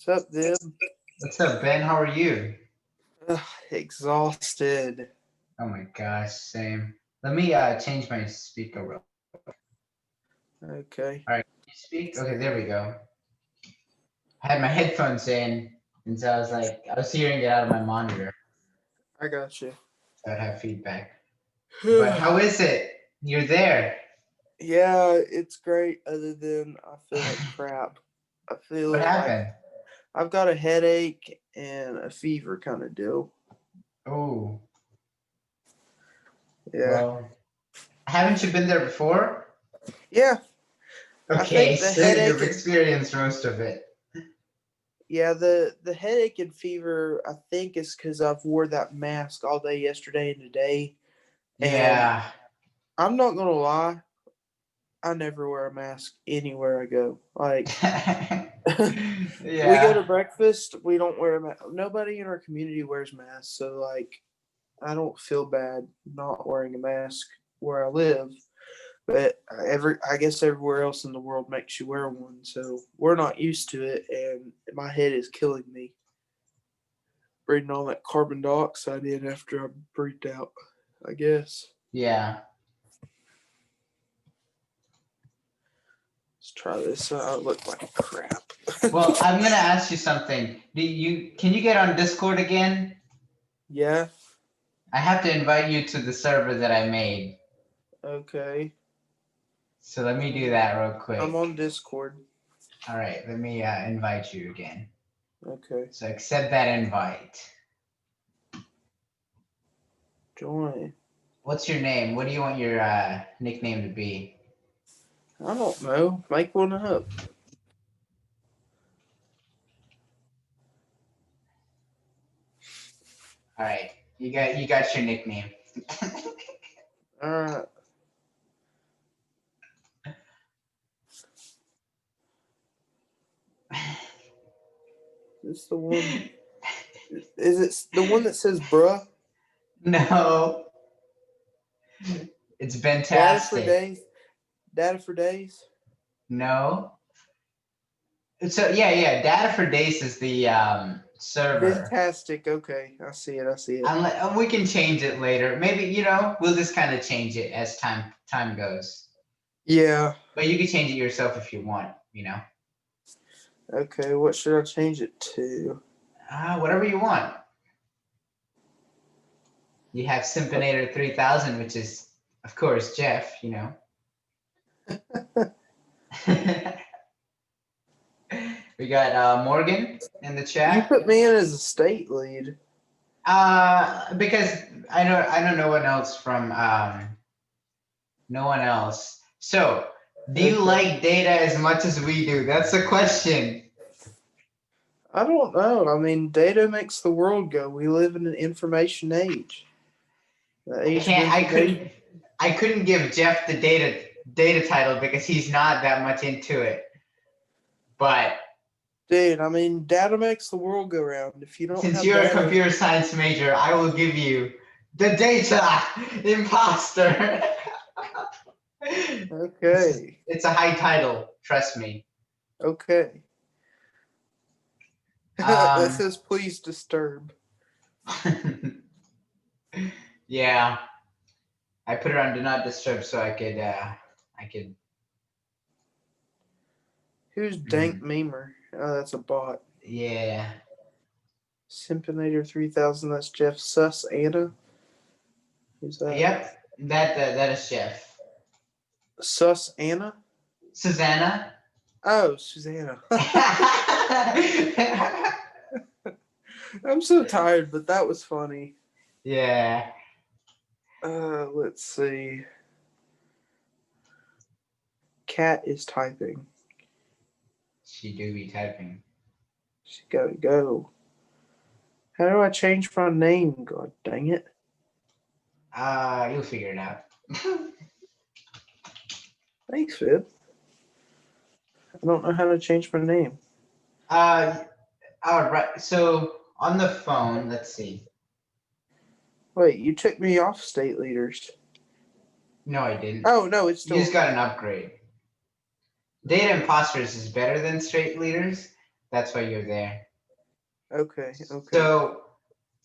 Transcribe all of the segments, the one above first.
What's up, Dib? What's up, Ben? How are you? Ugh, exhausted. Oh my gosh, same. Let me change my speaker real. Okay, All right, can you speak? Okay, there we go. I had my headphones in, and so I was hearing it out of my monitor, I got you. so I'd have feedback. But how is it? You're there. Yeah, it's great. Other than I feel like crap. I What feel like happened? I've got a headache and a fever kind of deal. Oh, Yeah, well, haven't you been there before? yeah. I Okay, think the so headache you've and experienced most of it. yeah, the headache and fever. I think is because I've wore that mask all day yesterday and today, and Yeah. I'm not gonna lie. I never wear a mask anywhere I go. Like we go to Yeah. breakfast, we don't wear a mask. Nobody in our community wears masks, so like I don't feel bad not wearing a mask where I live. But I guess everywhere else in the world makes you wear one, so we're not used to it, and my head is killing me. Breathing all that carbon dioxide in after I breathed out. I guess. Yeah. Let's try this. I look like crap. Well, I'm gonna ask you something. Can you get on Discord again? Yeah. I have to invite you to the server that I made. Okay. So let me do that real I'm quick. on Discord. All right, let me invite you again. Okay. So accept that invite. Join. What's your name? What do you want your nickname to be? I don't know. Make one up. All right, you got your nickname. All right. Is the one? Is it the one that says "bruh"? No, it's Data for fantastic. days. Data for days. No. So yeah. Data for Days is the server. Fantastic. Okay, I see it. I see it. Unless, we can change it later. Maybe we'll just kind of change it as time goes. Yeah. But you can change it yourself if you want. Okay. What should I change it to? Whatever you want. You have Simpinator 3000, which is, of course, Jeff. We got Morgan in the You chat. put me in as a state lead. Because I know no one else from no one else. So, do you Okay. like data as much as we do? That's the question. I don't know. I mean, data makes the world go. We live in an information age. The I age of can't. I couldn't. information. I couldn't give Jeff the data title because he's not that much into it. But Dude, I mean, data makes the world go round. If you don't since have you're a data, computer science major, I will give you the data imposter. okay. It's a high title. Trust me. Okay. That Um, says please disturb. yeah, I put it on do not disturb so I could. Who's Dank Mhm. Memer? Oh, that's a bot. Yeah. Simpinator 3000, that's Jeff Sus Anna. Who's that? Yep. That is Jeff. Sus Anna? Susanna. Oh, Susanna. I'm so tired, but that was funny. Yeah. Let's see. Cat is typing. She do be typing. She gotta go. How do I change my name? God dang it. You'll figure it out. Thanks, Fib. I don't know how to change my name. uh, all right. So on the phone, let's see. Wait, you took me off state leaders. No, I didn't. Oh, no, it's You still just on got there. an upgrade. Data imposters is better than straight leaders, That's why you're there. Okay. So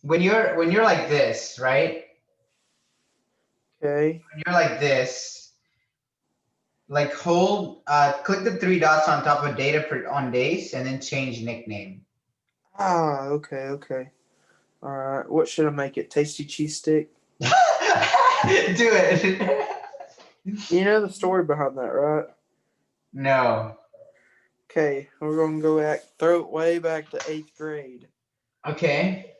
when you're like this, right? Okay. When you're like this, like click the three dots on top of data on days, and then change nickname. Okay. All right. What should I make it? Tasty cheese stick? Do it. You know the story behind that, right? No. Okay, we're gonna go back, throw it way back to 8th grade. Okay.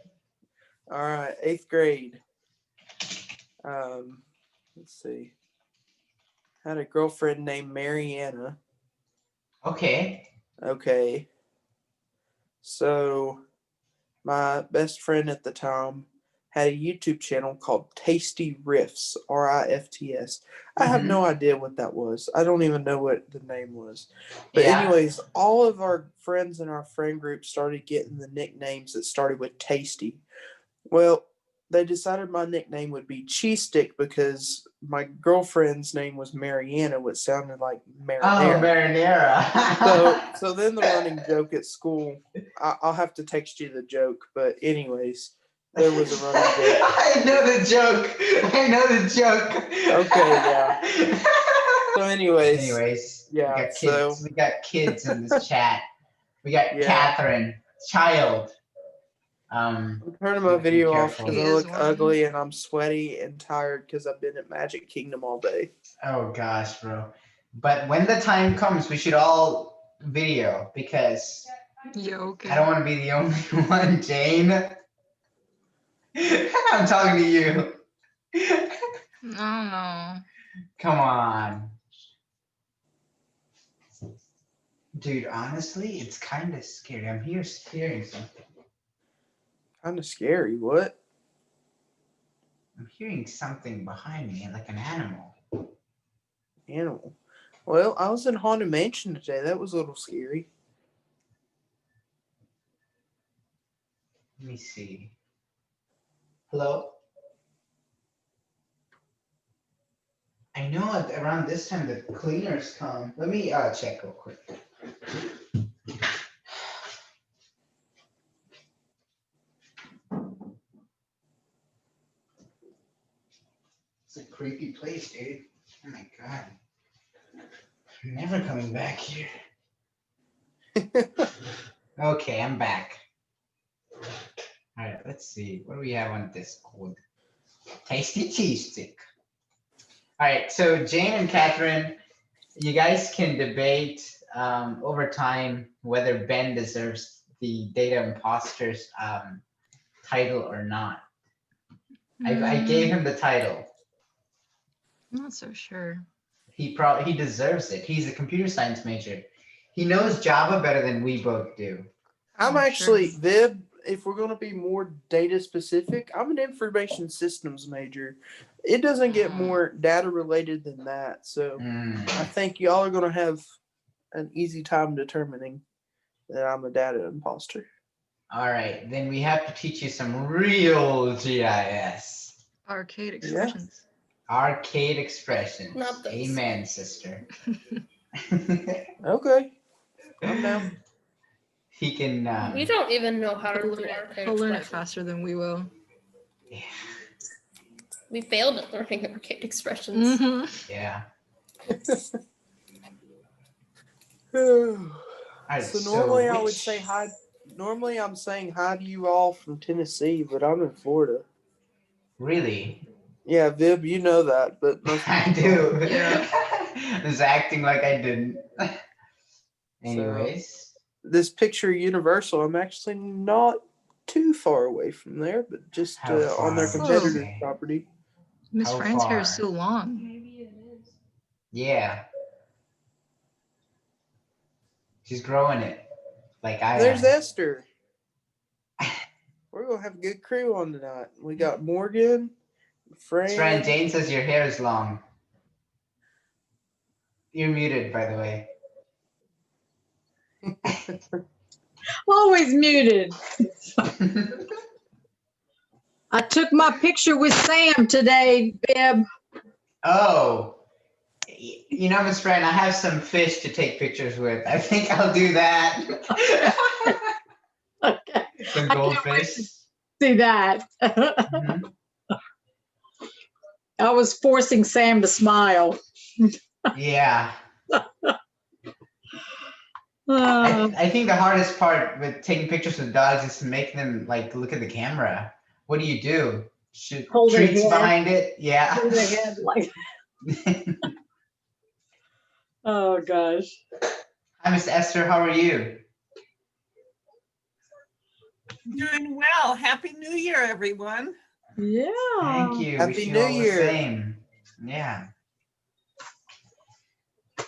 All right, 8th grade. Let's see. Had a girlfriend named Mariana. Okay. Okay, so my best friend at the time had a YouTube channel called Tasty Riffs, Rifts. I have no idea what that was. I don't even know what the name was. But Yeah. anyways, all of our friends in our friend group started getting the nicknames that started with Tasty. Well, they decided my nickname would be Cheese Stick because my girlfriend's name was Mariana, which sounded like Oh, marinara. marinara. So then the running joke at school, I'll have to text you the joke, but anyways, there was a running joke. I know the joke. Okay, yeah. So Anyways, yeah. we got kids. We got kids in this chat. We got Catherine, child. I'm turning my Be video off careful. because I look ugly and I'm sweaty and tired because I've been at Magic Kingdom all day. Oh gosh, bro. But when the time comes, we should all video because okay. I don't want to be the only one, Jane. I'm talking to you. No. Come on. Dude, honestly, it's kind of scary. I'm hearing something. Kind of scary. What? I'm hearing something behind me, like an animal. Animal. Well, I was in Haunted Mansion today. That was a little scary. Let me see. Hello? I know around this time the cleaners come. Let me check real quick. It's a creepy place, dude. Oh my god. I'm never coming back here. Okay, I'm back. Alright, let's see. What do we have on Discord? Tasty cheese stick. Alright, so Jane and Catherine, you guys can debate over time whether Ben deserves the data imposters title or not. I gave him the title. I'm not so sure. He deserves it. He's a computer science major. He knows Java better than we both do. I'm actually, Viv, if we're going to be more data specific, I'm an information systems major. It doesn't get more data related than that. So I think y'all are going to have an easy time determining that I'm a data imposter. All right, then we have to teach you some real GIS. Arcade expressions. Yeah. Arcade expressions. Not those. Amen, sister. Okay. I'm down. He can. We don't even know how to do arcade He'll learn it expressions. faster than we will. Yeah. We failed at learning arcade expressions. Mm-hmm. Yeah. So normally I would say hi. Normally I'm saying hi to you all from Tennessee, but I'm in Florida. Really? Yeah, Vib, you know that, but most I do. Yeah. I was acting like I didn't. Anyways. So, this picture Universal, I'm actually not too far away from there, but just on their competitor's property. Miss Fran's hair is so long. Maybe it is. Yeah. She's growing it. Like I There's am. Esther. We're going to have a good crew on tonight. We got Morgan, Fran, Jane says your hair is long. You're muted, by the way. Always muted. I took my picture with Sam today, Bib. Oh. You know, Miss Fran, I have some fish to take pictures with. I think I'll do that. Okay. Some I can't wait goldfish. to see that. Mhm. I was forcing Sam to smile. Yeah. Uh, I think the hardest part with taking pictures with dogs is to make them like look at the camera. What do you do? Shoot Hold their treats head. behind it? Yeah. hold their head like, oh gosh. Hi, Miss Esther. How are you? Doing well. Happy New Year, everyone. Yeah. Thank you. Happy Wish you New all the Year. same. Yeah.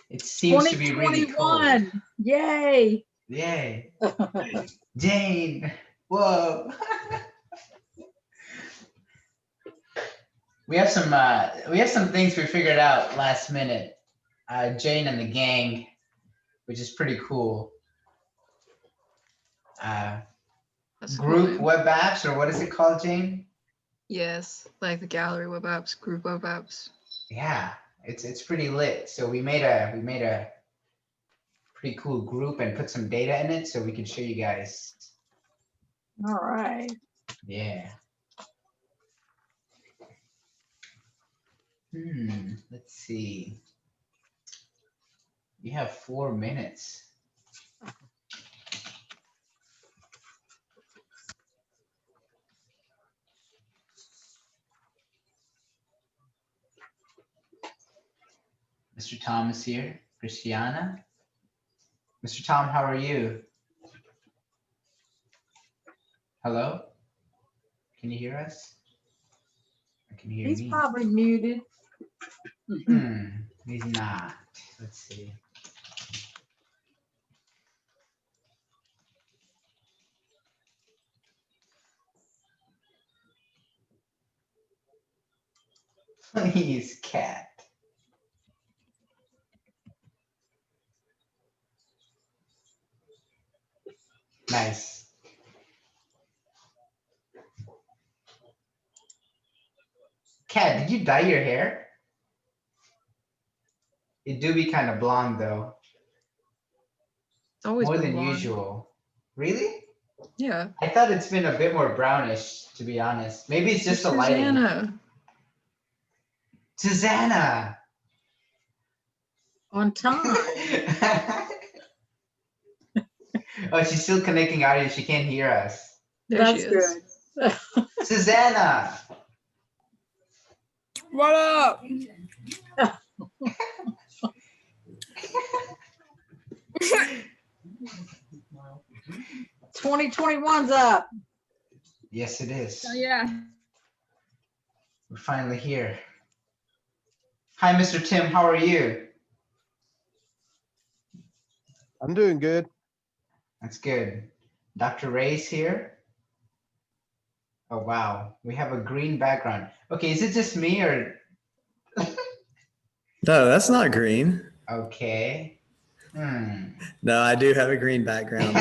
It seems to be really cold. 2021. Yay. Yay. Jane. Whoa. We have some things we figured out last minute. Jane and the gang, which is pretty cool. That's a cool Group name. web apps, or what is it called, Jane? Yes, like the gallery web apps, group web apps. Yeah, it's pretty lit. So we made a pretty cool group and put some data in it so we can show you guys. All right. Yeah. Let's see. We have 4 minutes. Mr. Tom is here. Christiana. Mr. Tom, how are you? Hello? Can you hear us? Or can you hear He's me? probably muted. He's not. Let's see. Please, cat. Nice. Cat, did you dye your hair? It do be kind of blonde though. It's always More been than blonde. usual. Really? Yeah. I thought it's been a bit more brownish, to be honest. Maybe it's just the lighting. Susanna. Susanna. On time. Oh, she's still connecting audio. She can't hear us. There That's she is. good. Susanna. What up? 2021's up. Yes, it is. Oh, yeah. We're finally here. Hi, Mr. Tim. How are you? I'm doing good. That's good. Dr. Ray's here. Oh, wow. We have a green background. Okay, is it just me or? No, that's not green. Okay. No, I do have a green background.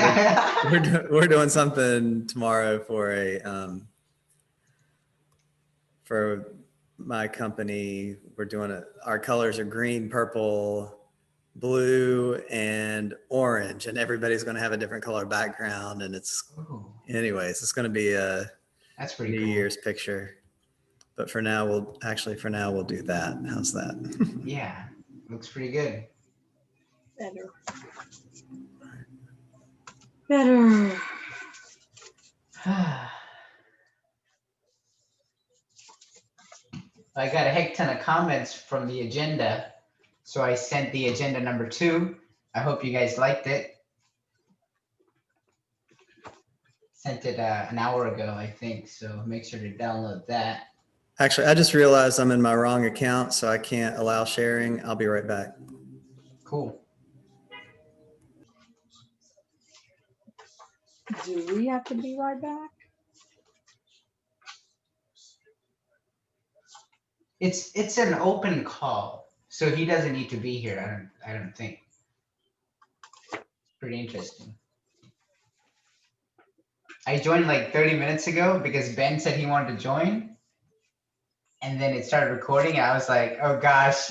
We're doing something tomorrow for my company. We're doing it. Our colors are green, purple, blue, and orange, and everybody's going to have a different color background. And anyways, it's going to be a That's pretty New cool. Year's picture. But for now, we'll do that. How's that? Yeah, looks pretty good. Better. Better. I got a heck ton of comments from the agenda, so I sent the agenda number 2. I hope you guys liked it. Sent it an hour ago, I think, so make sure to download that. Actually, I just realized I'm in my wrong account, so I can't allow sharing. I'll be right back. Cool. Do we have to be right back? It's an open call, so he doesn't need to be here. I don't think. Pretty interesting. I joined like 30 minutes ago because Ben said he wanted to join, and then it started recording. And I was like, oh gosh,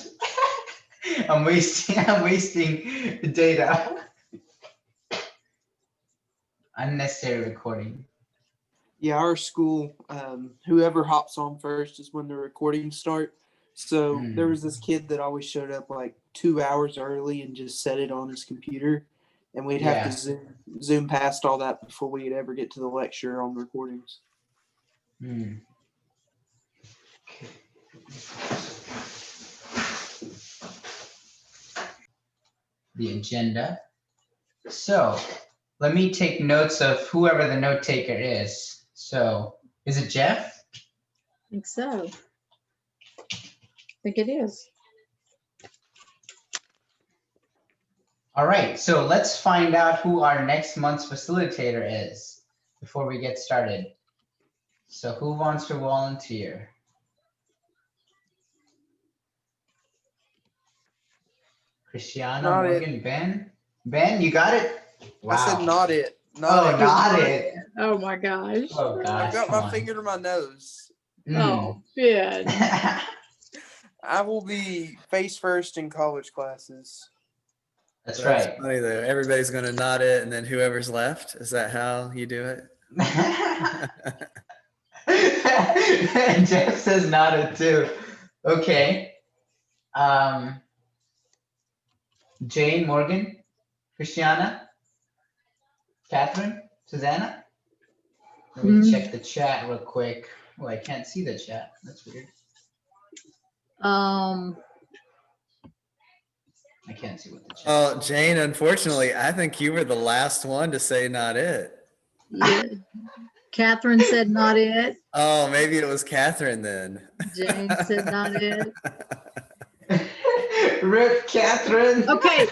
I'm wasting data. Unnecessary recording. Yeah, our school, whoever hops on first is when the recordings start. So there was this kid that always showed up like 2 hours early and just set it on his computer, and we'd have to Yeah. zoom past all that before we'd ever get to the lecture on recordings. Hmm. The agenda. So let me take notes of whoever the note taker is. So is it Jeff? I think so. I think it is. All right, so let's find out who our next month's facilitator is before we get started. So who wants to volunteer? Christiana, Not it. Morgan, Ben? Ben, you got it? I said Wow. not it. Not Oh, it. not it. Oh my gosh. Oh I've gosh, got come my on. finger to my nose. Oh, Ben. I will be face first in college classes. That's That's right. funny though. Everybody's going to nod it, and then whoever's left. Is that how you do it? Jeff says not it too. Okay. Jane, Morgan, Christiana, Catherine, Susanna. Let me check the chat real quick. Oh, I can't see the chat. That's weird. I can't see what the chat. Oh, Jane, unfortunately, I think you were the last one to say not it. Yeah. Catherine said not it. Oh, maybe it was Catherine then. Jane said not it. Rip, Catherine. Okay,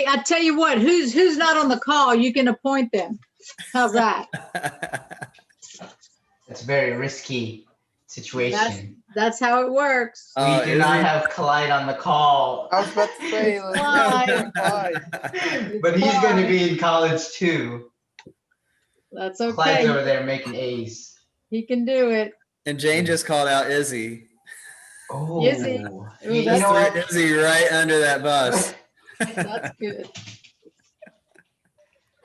I tell you what, who's not on the call, you can appoint them. How's that? It's a very risky situation. That's how it works. We Oh, do is not it? have Clyde on the call. I was about to say, let's Clyde. Clyde. But he's going to be in college too. That's Clyde's over okay. there making A's. He can do it. And Jane just called out Izzy. Oh, Izzy. You, Ooh, you that's know what? Izzy right under that bus. That's good.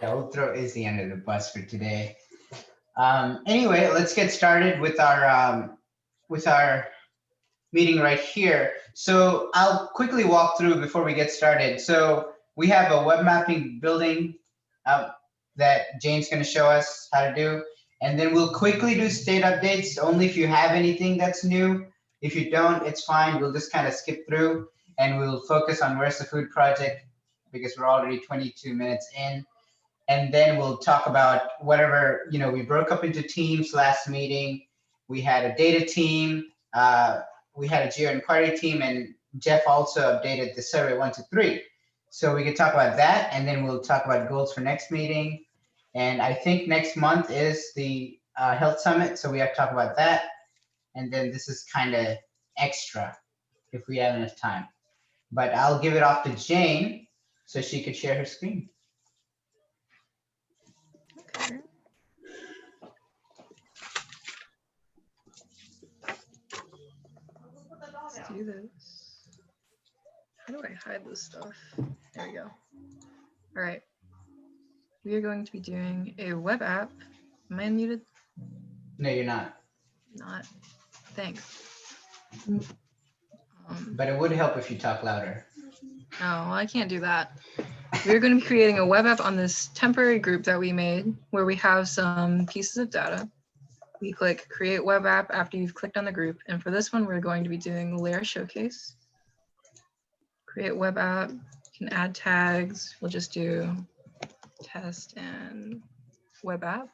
Yeah, we'll throw Izzy under the bus for today. Anyway, let's get started with our meeting right here. So I'll quickly walk through before we get started. So we have a web mapping building that Jane's going to show us how to do. And then we'll quickly do state updates, only if you have anything that's new. If you don't, it's fine. We'll just kind of skip through and we'll focus on Where's the Food project because we're already 22 minutes in. And then we'll talk about whatever, we broke up into teams last meeting. We had a data team, we had a geo inquiry team, and Jeff also updated the survey 1 to 3. So we could talk about that, and then we'll talk about goals for next meeting. And I think next month is the health summit, so we have to talk about that. And then this is kind of extra if we have enough time. But I'll give it off to Jane so she could share her screen. Okay. Let's do this. How do I hide this stuff? There we go. All right. We are going to be doing a web app. Am I unmuted? No, you're not. Not. Thanks. But it would help if you talk louder. Oh, well, I can't do that. We're going to be creating a web app on this temporary group that we made where we have some pieces of data. We click create web app after you've clicked on the group. And for this one, we're going to be doing layer showcase. Create web app, you can add tags. We'll just do test and web app.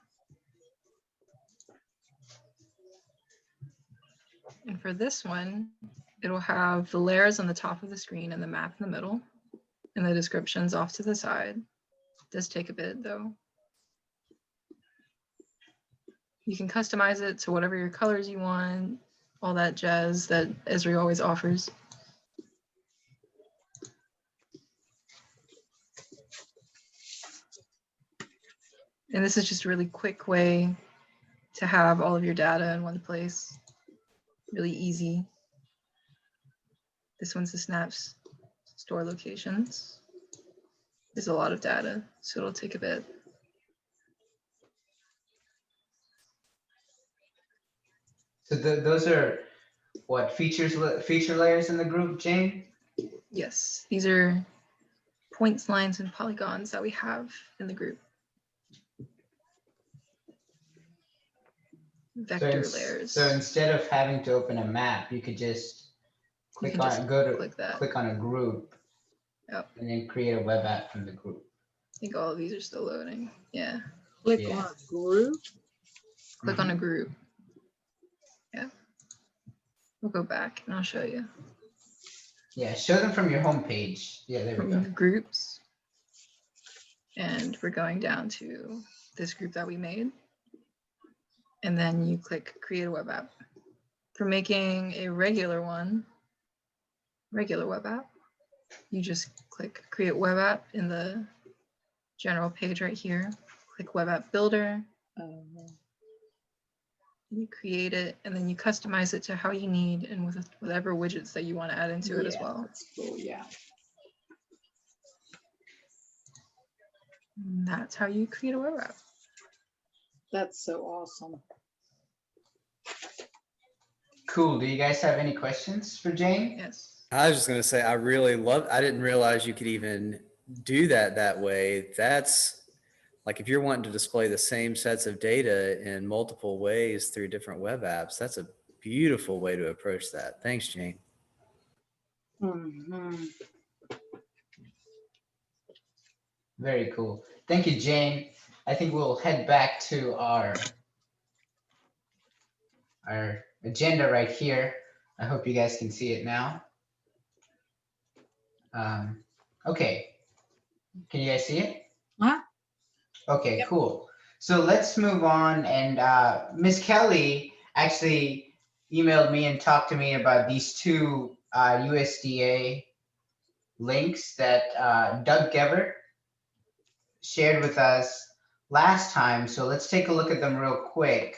And for this one, it'll have the layers on the top of the screen and the map in the middle and the descriptions off to the side. It does take a bit though. You can customize it to whatever your colors you want, all that jazz that Esri always offers. And this is just a really quick way to have all of your data in one place. Really easy. This one's the store locations. There's a lot of data, so it'll take a bit. So those are what feature layers in the group, Jane? Yes, these are points, lines, and polygons that we have in the group. Vector layers. So instead of having to open a map, you could just You click can on just go to click that. click on a group, Yep. and then create a web app from the group. I think all of these are still loading. Yeah. Click Yeah. on a group. Click on a group. Yeah. We'll go back and I'll show you. Yeah, show them from your home page. Yeah, there we From go. the groups. And we're going down to this group that we made. And then you click create a web app. For making a regular web app, you just click create web app in the general page right here. Click web app builder. You create it and then you customize it to how you need and with whatever widgets that you want to add into it as well. That's cool, yeah. And that's how you create a web app. That's so awesome. Cool. Do you guys have any questions for Jane? Yes. I was just gonna say, I didn't realize you could even do that way. That's like, if you're wanting to display the same sets of data in multiple ways through different web apps, that's a beautiful way to approach that. Thanks, Jane. Mhm. Very cool. Thank you, Jane. I think we'll head back to our agenda right here. I hope you guys can see it now. Okay. Can you guys see it? Huh? Okay, Yep. cool. So let's move on. And Miss Kelly actually emailed me and talked to me about these two USDA links that Doug Gevert shared with us last time. So let's take a look at them real quick.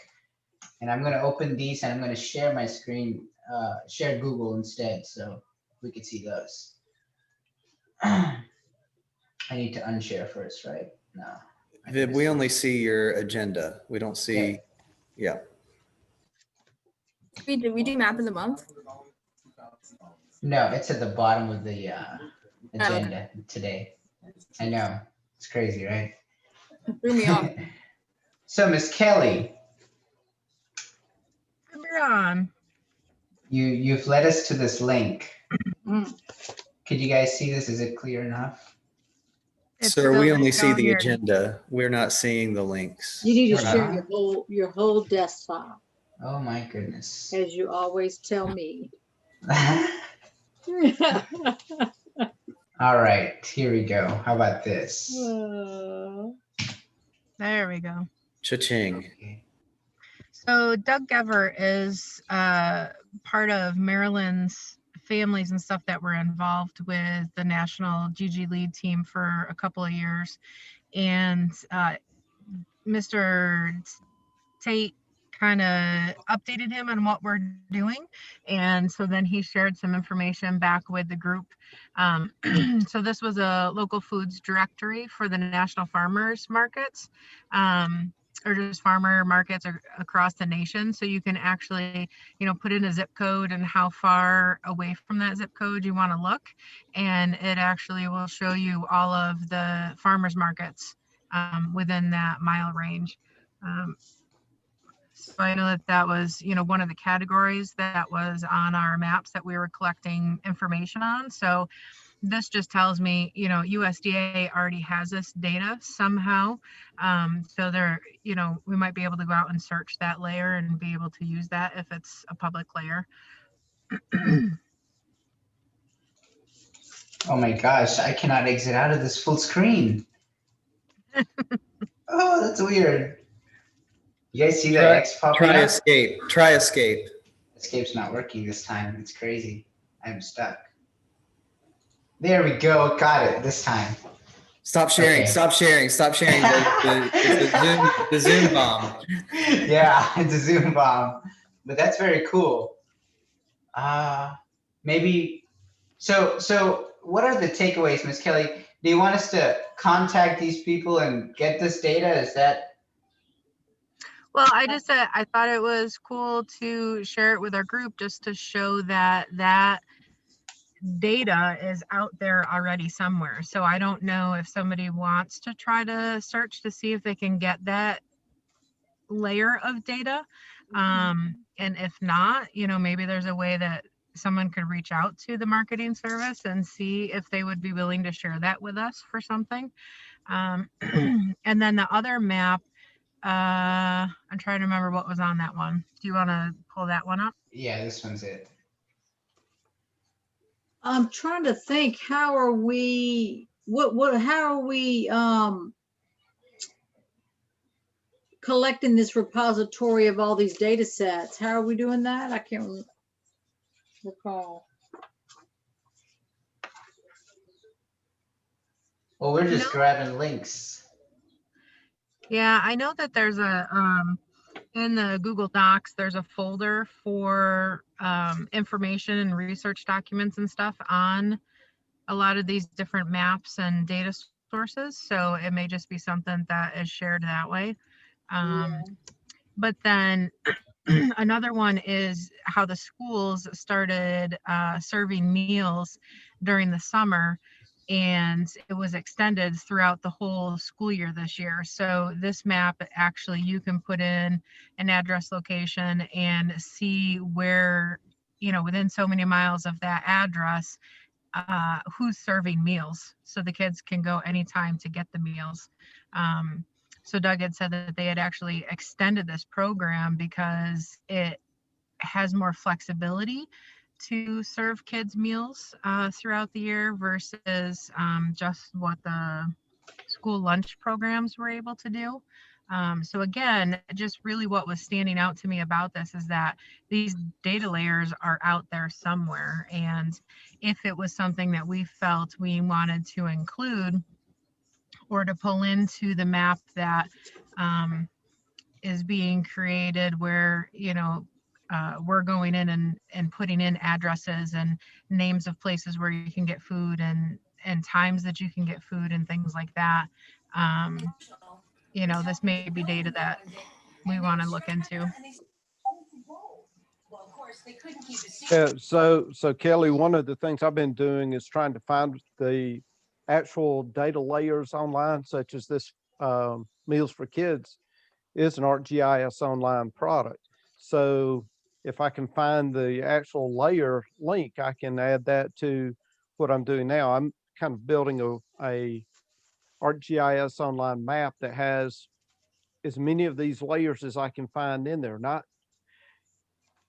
And I'm going to open these and I'm going to share my screen, share Google instead, so we can see those. I need to unshare first, right? No. Viv, we only see your agenda. We don't see, yeah. We do map of the month. No, it's at the bottom of the agenda today. I know. It's crazy, right? Threw me off. So, Miss Kelly, you've led us to this link. Mm. Could you guys see this? Is it clear enough? Sir, we only see the agenda. We're not seeing the links. You need to You're share not? your whole desktop, Oh my goodness. as you always tell me. All right, here we go. How about this? There we go. Cha-ching. Okay. So Doug Gevert is part of Maryland's families and stuff that were involved with the national GGLead team for a couple of years. And Mr. Tate kind of updated him on what we're doing. And so then he shared some information back with the group. So this was a local foods directory for the national farmers markets. Or just farmer markets across the nation. So you can actually, put in a zip code and how far away from that zip code you want to look. And it actually will show you all of the farmers markets within that mile range. So I know that was, one of the categories that was on our maps that we were collecting information on. So this just tells me, USDA already has this data somehow. So we might be able to go out and search that layer and be able to use that if it's a public layer. Oh my gosh, I cannot exit out of this full screen. Oh, that's weird. You guys see that X popping Try up? escape. Try escape. Escape's not working this time. It's crazy. I'm stuck. There we go. Got it this time. Stop sharing. Okay. Stop sharing. Stop sharing. The Zoom bomb. Yeah, it's a Zoom bomb. But that's very cool. Maybe so what are the takeaways, Ms. Kelly? Do you want us to contact these people and get this data? Is that? Well, I just said I thought it was cool to share it with our group just to show that data is out there already somewhere. So I don't know if somebody wants to try to search to see if they can get that layer of data. And if not, maybe there's a way that someone could reach out to the marketing service and see if they would be willing to share that with us for something. And then the other map, I'm trying to remember what was on that one. Do you want to pull that one up? Yeah, this one's it. I'm trying to think, how are we collecting this repository of all these data sets? How are we doing that? I can't recall. Well, we're just No. grabbing links. Yeah, I know that there's a in the Google Docs, there's a folder for information and research documents and stuff on a lot of these different maps and data sources. So it may just be something that is shared that way. But then another one is how the schools started serving meals during the summer, and it was extended throughout the whole school year this year. So this map, actually, you can put in an address location and see where, within so many miles of that address, who's serving meals. So the kids can go anytime to get the meals. So Doug had said that they had actually extended this program because it has more flexibility to serve kids meals throughout the year versus just what the school lunch programs were able to do. So again, just really what was standing out to me about this is that these data layers are out there somewhere. And if it was something that we felt we wanted to include or to pull into the map that is being created where, we're going in and putting in addresses and names of places where you can get food and times that you can get food and things like that. This may be data that we want to look into. Yeah, so Kelly, one of the things I've been doing is trying to find the actual data layers online, such as this Meals for Kids is an ArcGIS online product. So if I can find the actual layer link, I can add that to what I'm doing now. I'm kind of building a ArcGIS online map that has as many of these layers as I can find in there.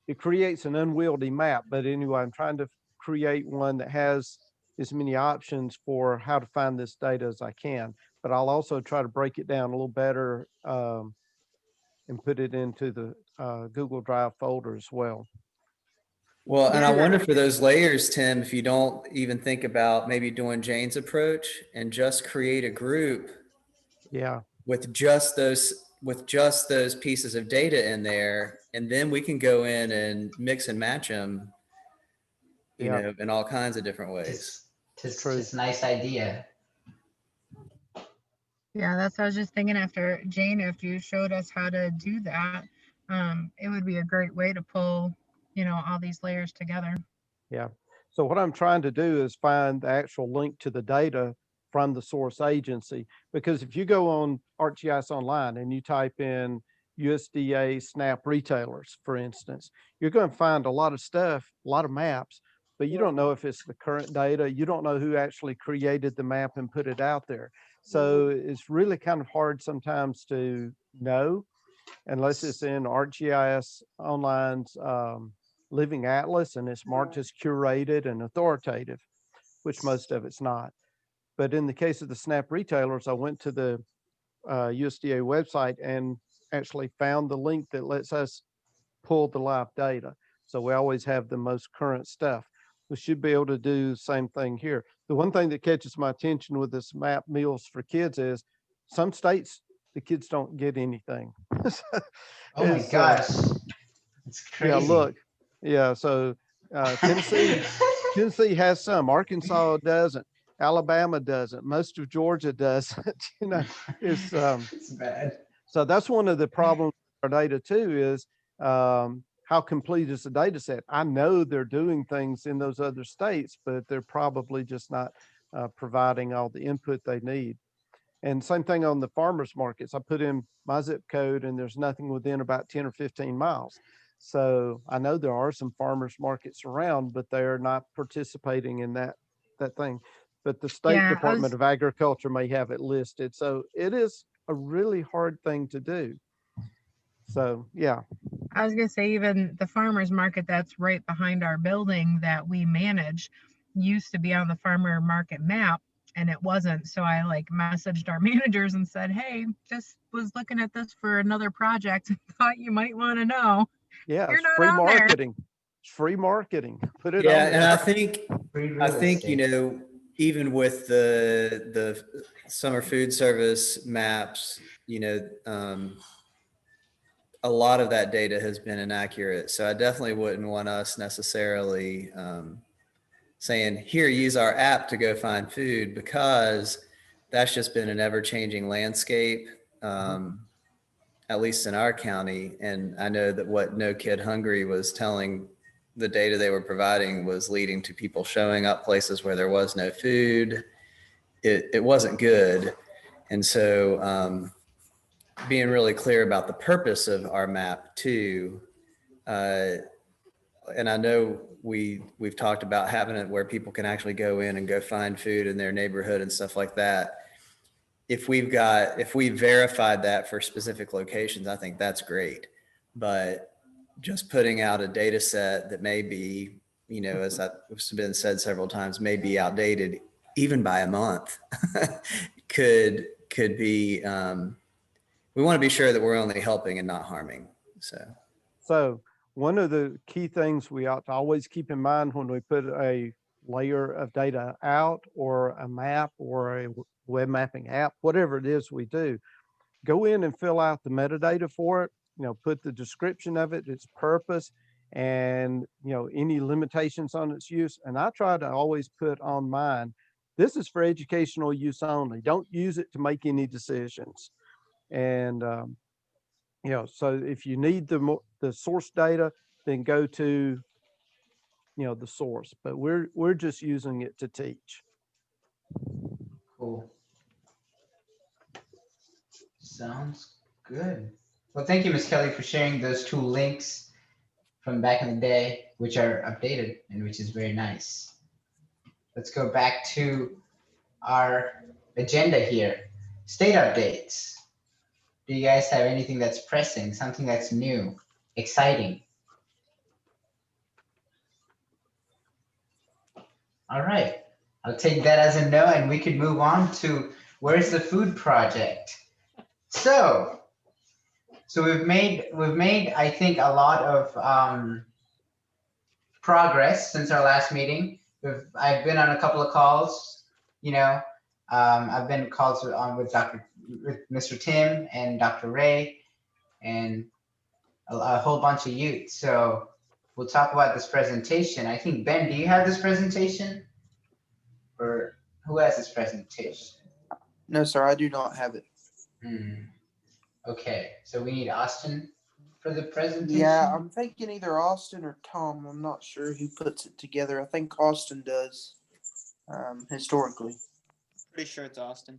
It creates an unwieldy map, but anyway, I'm trying to create one that has as many options for how to find this data as I can. But I'll also try to break it down a little better and put it into the Google Drive folder as well. Well, and I wonder for those layers, Tim, if you don't even think about maybe doing Jane's approach and just create a group Yeah. with just those pieces of data in there, and then we can go in and mix and match them, in all kinds of different ways. Just nice idea. Yeah, that's what I was just thinking after you showed us how to do that, it would be a great way to pull, all these layers together. Yeah. So what I'm trying to do is find the actual link to the data from the source agency, because if you go on ArcGIS Online and you type in USDA SNAP retailers, for instance, you're going to find a lot of stuff, a lot of maps, but you don't know if it's the current data. You don't know who actually created the map and put it out there. So it's really kind of hard sometimes to know, unless it's in ArcGIS Online's Living Atlas and it's marked as curated and authoritative, which most of it's not. But in the case of the SNAP retailers, I went to the USDA website and actually found the link that lets us pull the live data. So we always have the most current stuff. We should be able to do the same thing here. The one thing that catches my attention with this map Meals for Kids is some states, the kids don't get anything. Oh my gosh. It's crazy. Yeah, look. Yeah, so Tennessee, Tennessee has some. Arkansas doesn't. Alabama doesn't. Most of Georgia doesn't. It's It's bad. so that's one of the problems with our data too is how complete is the data set? I know they're doing things in those other states, but they're probably just not providing all the input they need. And same thing on the farmers markets. I put in my zip code and there's nothing within about 10 or 15 miles. So I know there are some farmers markets around, but they're not participating in that thing. But the State Yeah, I Department was of Agriculture may have it listed. So it is a really hard thing to do. So yeah, I was gonna say even the farmers market that's right behind our building that we manage used to be on the farmer market map and it wasn't. So I like messaged our managers and said, hey, just was looking at this for another project and thought you might want to know. yeah, You're it's not free on there. marketing. It's free marketing. Put it Yeah, on and there. Free I real think, you estate. know, even with the summer food service maps, you know, a lot of that data has been inaccurate. So I definitely wouldn't want us necessarily saying, here, use our app to go find food, because that's just been an ever-changing landscape, at least in our county. And I know that what No Kid Hungry was telling, the data they were providing was leading to people showing up places where there was no food. It wasn't good. And so being really clear about the purpose of our map too. And I know we've talked about having it where people can actually go in and go find food in their neighborhood and stuff like that. If we've verified that for specific locations, I think that's great. But just putting out a data set that may be, you know, as that's been said several times, may be outdated even by a month, could be, we want to be sure that we're only helping and not harming. So one of the key things we ought to always keep in mind when we put a layer of data out, or a map, or a web mapping app, whatever it is we do, go in and fill out the metadata for it, you know, put the description of it, its purpose, and, you know, any limitations on its use. And I try to always put on mine, this is for educational use only. Don't use it to make any decisions. And, you know, so if you need the source data, then go to, you know, the source, but we're just using it to teach. Cool. Sounds good. Well, thank you, Ms. Kelly, for sharing those two links from back in the day, which are updated and which is very nice. Let's go back to our agenda here. State updates. Do you guys have anything that's pressing, something that's new, exciting? All right, I'll take that as a no, and we could move on to where's the food project. So we've made I think a lot of progress since our last meeting. I've been on a couple of calls, you know. I've been calls with Mr. Tim and Dr. Ray and a whole bunch of youth. So we'll talk about this presentation. I think, Ben, do you have this presentation? Or who has this presentation? No, sir, I do not have it. Okay, so we need Austin for the presentation? Yeah, I'm thinking either Austin or Tom. I'm not sure who puts it together. I think Austin does, historically. Pretty sure it's Austin.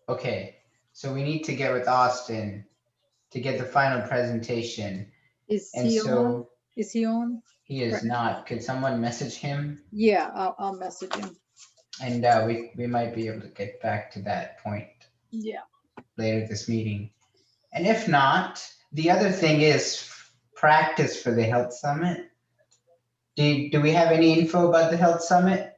Okay, so we need to get with Austin to get the final presentation. Is he on? Is he on? He is not. Could someone message him? Yeah, I'll message him. And we might be able to get back to that point. Yeah. Later this meeting. And if not, the other thing is practice for the health summit. Do we have any info about the health summit?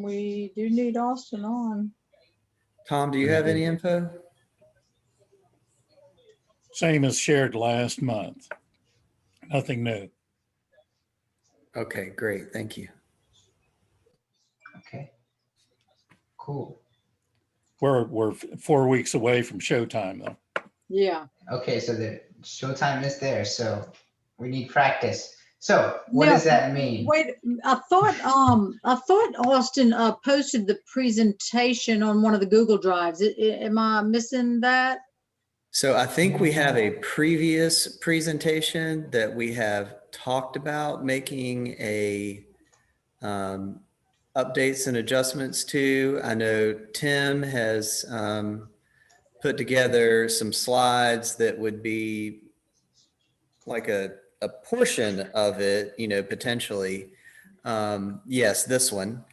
We do need Austin on. Tom, do you have any info? Same as shared last month. Nothing new. Okay, great. Thank you. Okay. Cool. We're 4 weeks away from showtime though. Yeah. Okay, so the showtime is there, so we need practice. So what Now, does that mean? wait, I thought Austin posted the presentation on one of the Google Drives. Am I missing that? So I think we have a previous presentation that we have talked about making a updates and adjustments to. I know Tim has put together some slides that would be like a portion of it, you know, potentially. Yes, this one,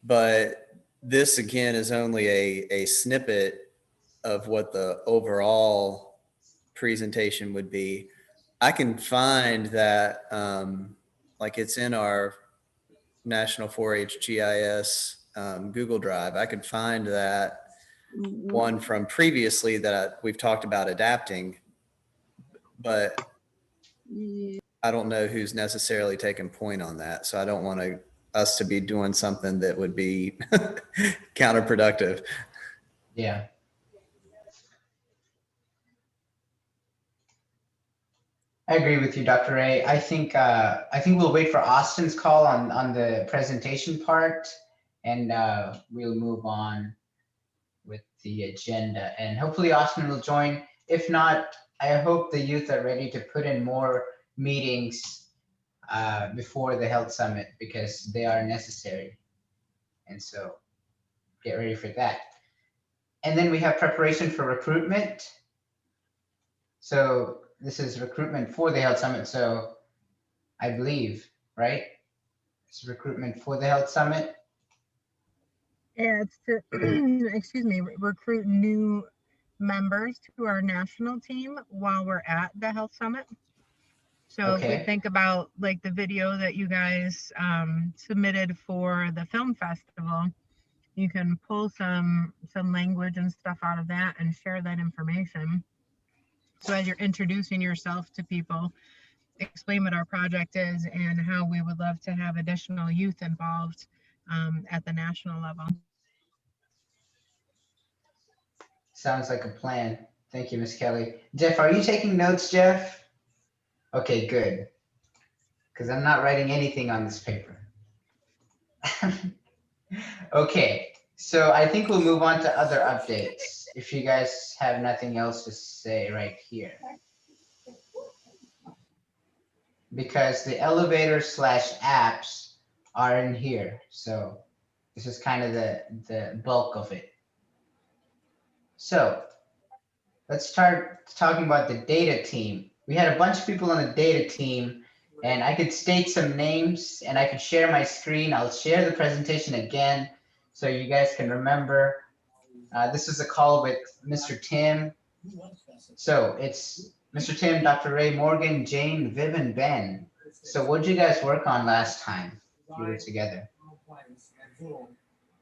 but this again is only a snippet of what the overall presentation would be. I can find that, like it's in our National 4-H GIS Google Drive. I could find that one from previously that we've talked about adapting, but I don't know who's necessarily taken point on that. So I don't want us to be doing something that would be counterproductive. Yeah. I agree with you, Dr. Ray. I think we'll wait for Austin's call on the presentation part, and we'll move on with the agenda. And hopefully Austin will join. If not, I hope the youth are ready to put in more meetings before the health summit, because they are necessary. And so get ready for that. And then we have preparation for recruitment. So this is recruitment for the health summit. So I believe, right? It's recruitment for the health summit. Yeah, it's to, excuse me, recruit new members to our national team while we're at the health summit. So if we Okay. think about like the video that you guys submitted for the film festival, you can pull some language and stuff out of that and share that information. So as you're introducing yourself to people, explain what our project is and how we would love to have additional youth involved at the national level. Sounds like a plan. Thank you, Miss Kelly. Jeff, are you taking notes, Jeff? Okay, good. Because I'm not writing anything on this paper. Okay, so I think we'll move on to other updates if you guys have nothing else to say right here. Because the elevator / apps are in here. So this is kind of the bulk of it. So let's start talking about the data team. We had a bunch of people on the data team, and I could state some names and I could share my screen. I'll share the presentation again so you guys can remember. This is a call with Mr. Tim. So it's Mr. Tim, Dr. Ray, Morgan, Jane, Viv, and Ben. So what did you guys work on last time you were together? Her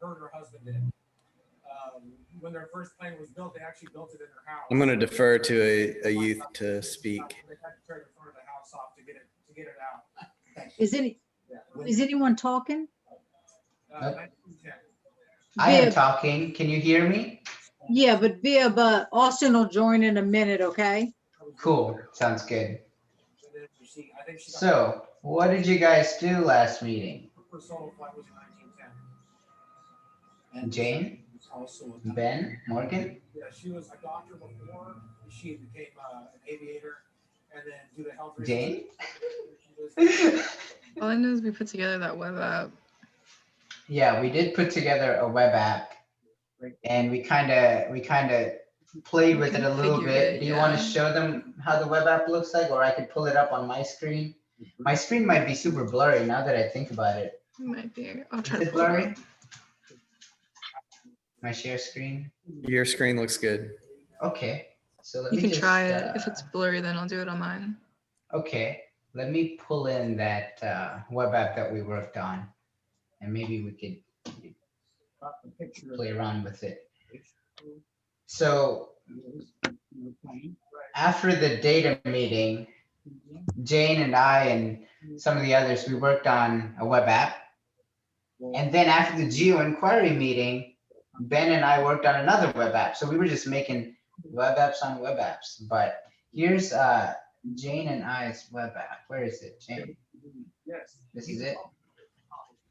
and her husband did. When their first plane was built, they actually built it in their house. I'm going to defer to a youth to speak. They had to tear the front of the house off to get it out. Is anyone talking? I am talking. Can you hear me? Yeah, but Austin will join in a minute, okay? Cool. Sounds good. So, what did you guys do last meeting? Jane? Ben? Morgan? Yeah, she was a doctor before. She became an aviator, and then due to health reasons. Jane? All I know is we put together that web app. Yeah, we did put together a web app, and we kind of played with it a little bit. Do you want to show them how the web app looks like, or I could pull it up on my screen? My screen might be super blurry now that I think about it. It might be. I'll try Is to it pull it blurry? up. My share screen? Your screen looks good. Okay. So let You me can just, try it. If it's blurry, then I'll do it on mine. Okay. Let me pull in that web app that we worked on, and maybe we could play around with it. So after the data meeting, Jane and I and some of the others, we worked on a web app. And then after the geo inquiry meeting, Ben and I worked on another web app. So we were just making web apps on web apps. But here's Jane and I's web app. Where is it, Jane? This is it.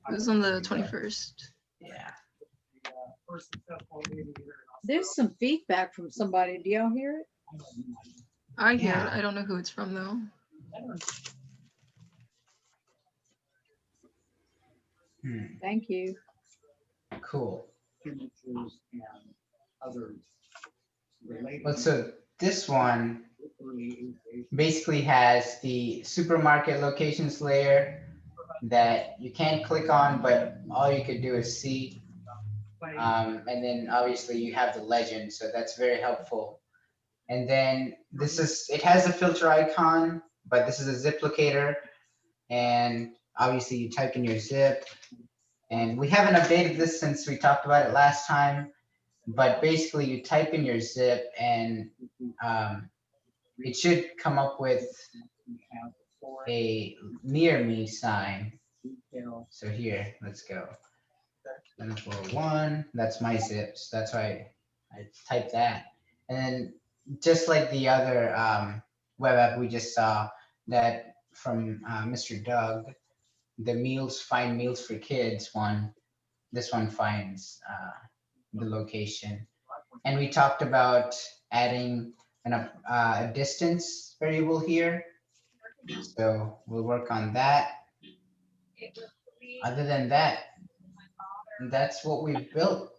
It was on the 21st. Yeah. There's some feedback from somebody. Do y'all hear it? I hear Yeah. it. I don't know who it's from though. Thank you. Cool. Well, so this one basically has the supermarket locations layer that you can't click on, but all you could do is see. And then obviously you have the legend, so that's very helpful. And then it has a filter icon, but this is a zip locator. And obviously you type in your zip. And we haven't updated this since we talked about it last time, but basically you type in your zip and it should come up with a near me sign. So here, let's go. 741, that's my zips. That's why I typed that. And then just like the other web app we just saw that from Mr. Doug, the find meals for kids one, this one finds the location. And we talked about adding a distance variable here. So we'll work on that. Other than that, that's what we've built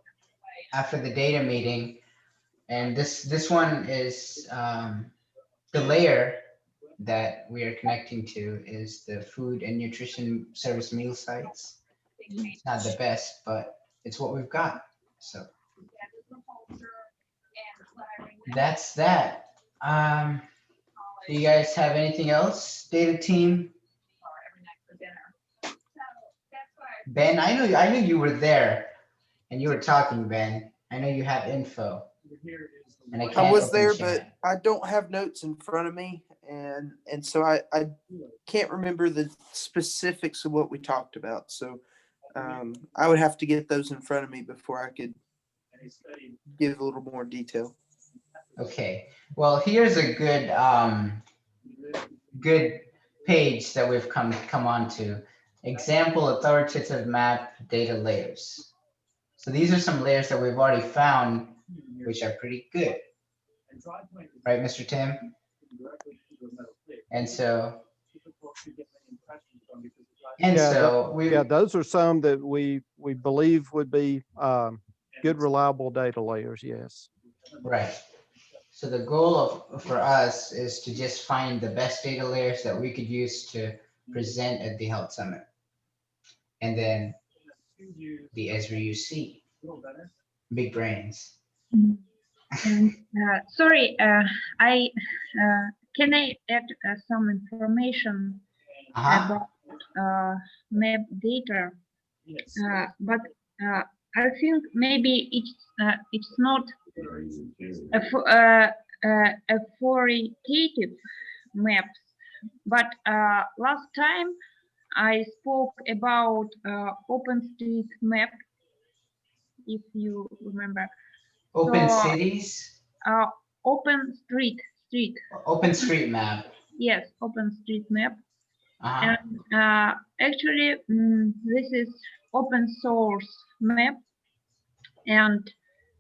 after the data meeting. And this one is the layer that we are connecting to is the food and nutrition service meal sites. It's not the best, but it's what we've got. So that's that. Do you guys have anything else, data team? Ben, I knew you were there and you were talking, Ben. I know you have info. And I was there, but I don't have notes in front of me, and so I can't remember the specifics of what we talked about. So I would have to get those in front of me before I could give a little more detail. Okay. Well, here's a good page that we've come on to. Example authoritative map data layers. So these are some layers that we've already found, which are pretty good. Right, Mr. Tim? And so those are some that we believe would be good, reliable data layers. Yes. Right. So the goal for us is to just find the best data layers that we could use to present at the Health Summit. And then the Esri UC. Big brains. Sorry, I can I add some information about map data? But I think maybe it's not authoritative maps. But last time I spoke about OpenStreetMap, if you remember. Open cities? OpenStreetMap. Yes, OpenStreetMap. And actually, this is open source map, and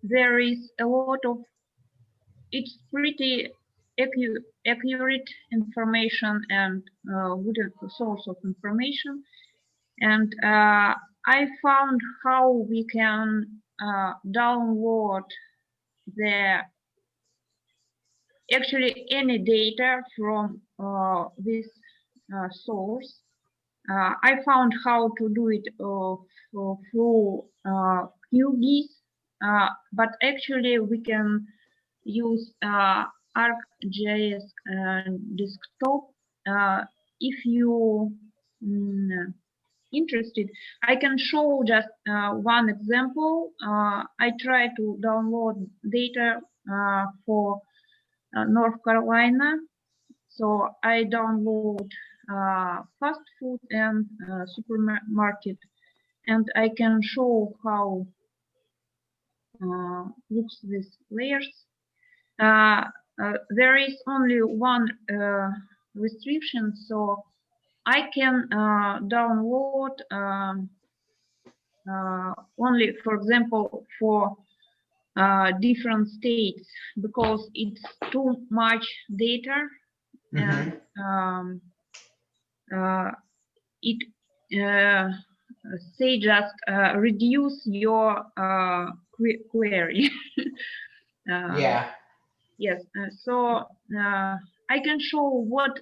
there is a lot of, it's pretty accurate information and good source of information. And I found how we can download actually any data from this source. I found how to do it through QGIS, but actually we can use ArcGIS desktop. If you interested, I can show just one example. I try to download data for North Carolina. So I download fast food and supermarket, and I can show how looks these layers. there is only one restriction, so I can download only, for example, for different states, because it's too much data, and it say just reduce your query. Yeah. Yes, so I can show what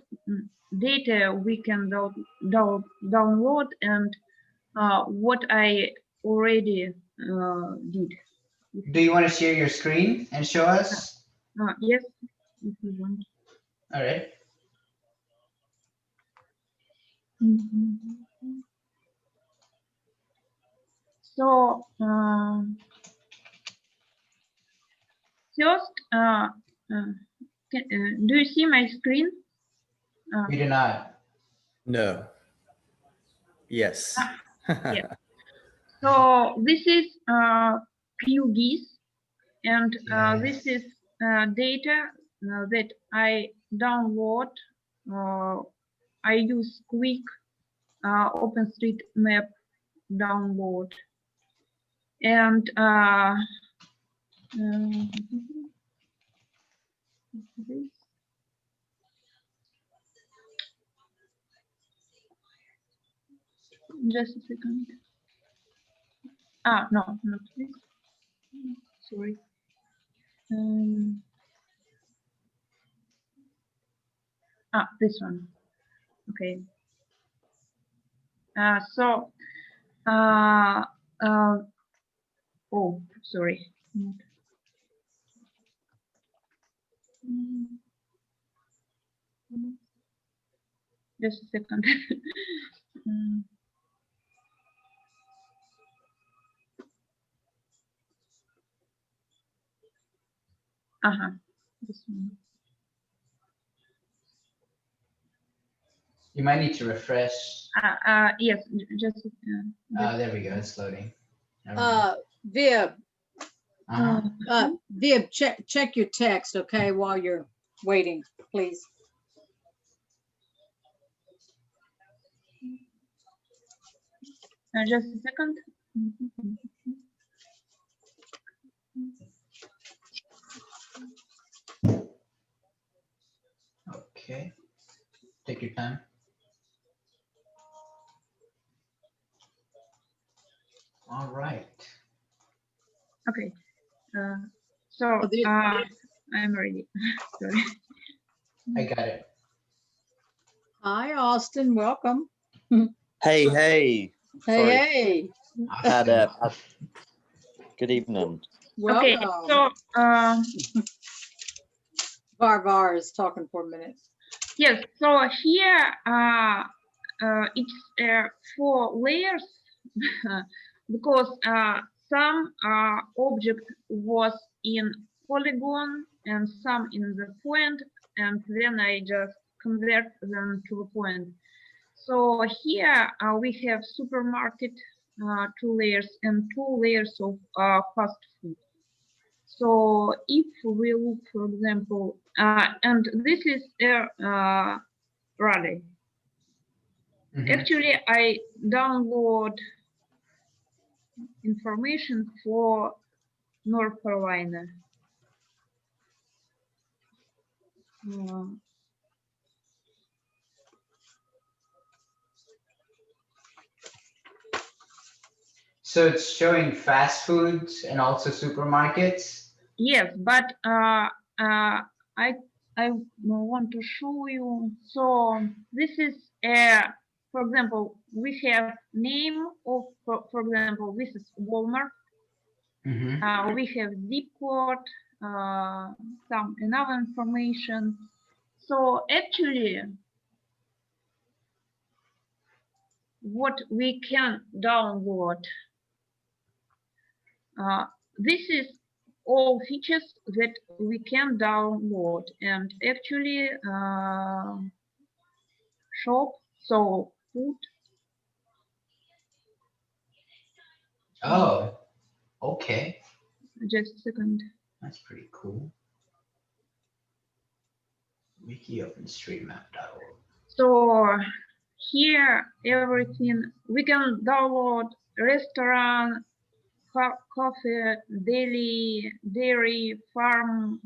data we can download and what I already did. Do you want to share your screen and show us? Yes, if you want. All right. So first, do you see my screen? We do not. No. Yes. Yeah. So this is PUGs, and this is data that I download. I use quick OpenStreetMap download, and just a second. No, not this. Sorry. This one. Okay. So, oh, sorry. Just a second. This one. You might need to refresh. Yes, just. There we go. It's loading. Never mind. Vib, Uh-huh. Vib, check your text, okay, while you're waiting, please. Just a second. Okay. Take your time. All right. Okay. So I'm ready. Sorry. I got it. Hi, Austin, welcome. Hey, hey. Sorry. Hey. Had good evening. Okay, so Var is talking for a minute. yes, so here it's 4 layers because some object was in polygon and some in the point, and then I just convert them to a point. So here we have supermarket 2 layers and 2 layers of fast food. So if we look, for example, and this is Raleigh. Actually, I download information for North Carolina. So it's showing fast foods and also supermarkets. Yes, but I want to show you. So this is for example, we have name of, for example, this is Walmart. We have zip code, some another information. So actually, what we can download, this is all features that we can download, and actually shop, so food. Oh, okay. Just a second. That's pretty cool. Wiki OpenStreetMap.org. So here, everything, we can download restaurant, coffee, dairy, farm.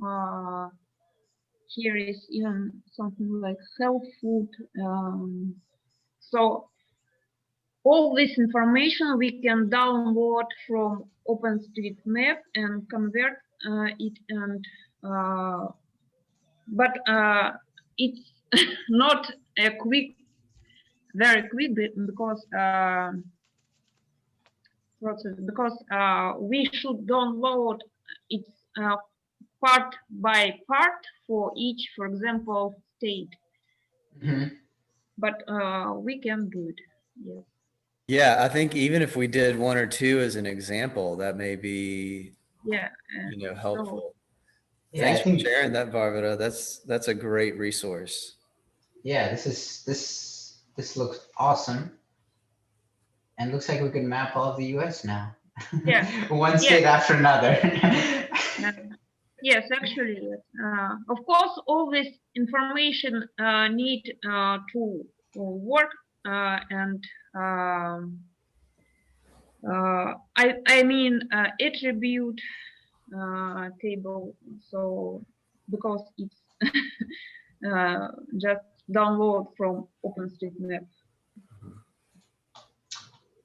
Here is even something like health food. So all this information we can download from OpenStreetMap and convert it, and but it's not a very quick because process, because we should download it part by part for each, for example, state. But we can do it. Yes. Yeah, I think even if we did one or two as an example, that may be, Yeah. helpful. Yeah, Thanks I for think- sharing that, Varvara. That's a great resource. Yeah, this looks awesome. And looks like we can map all of the US now. Yeah. One state after another. Yes, actually, yes. Of course, all this information need to work, and I mean attribute table. So because it's just download from OpenStreetMap.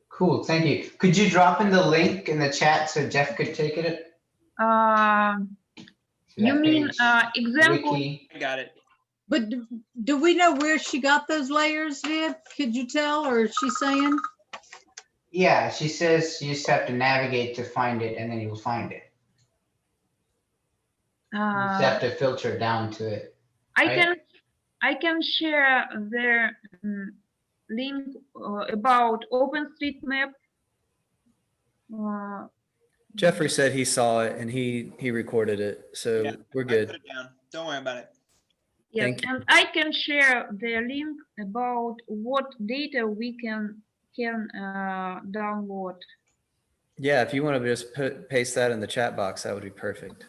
Cool, thank you. Could you drop in the link in the chat so Jeff could take it? You mean example? Wiki. I got it. But do we know where she got those layers, Viv? Could you tell, or is she saying? Yeah, she says you just have to navigate to find it, and then you'll find it. You just have to filter down to it. I can share the link about OpenStreetMap. Jeffrey said he saw it and he recorded it, so Yeah, we're I good. put it down. Don't worry about it. Yes, Thank you. and I can share the link about what data we can download. Yeah, if you want to just paste that in the chat box, that would be perfect.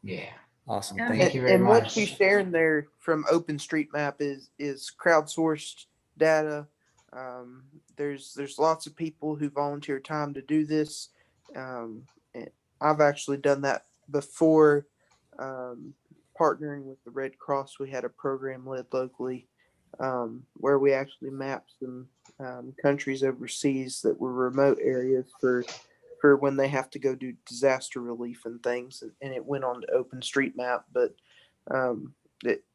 Yeah. Awesome. And- Thank you. And, and what she's sharing there from OpenStreetMap is crowdsourced data. There's lots of people who volunteer time to do this. And I've actually done that before. Partnering with the Red Cross, we had a program led locally where we actually mapped some countries overseas that were remote areas for when they have to go do disaster relief and things, and it went on to OpenStreetMap. But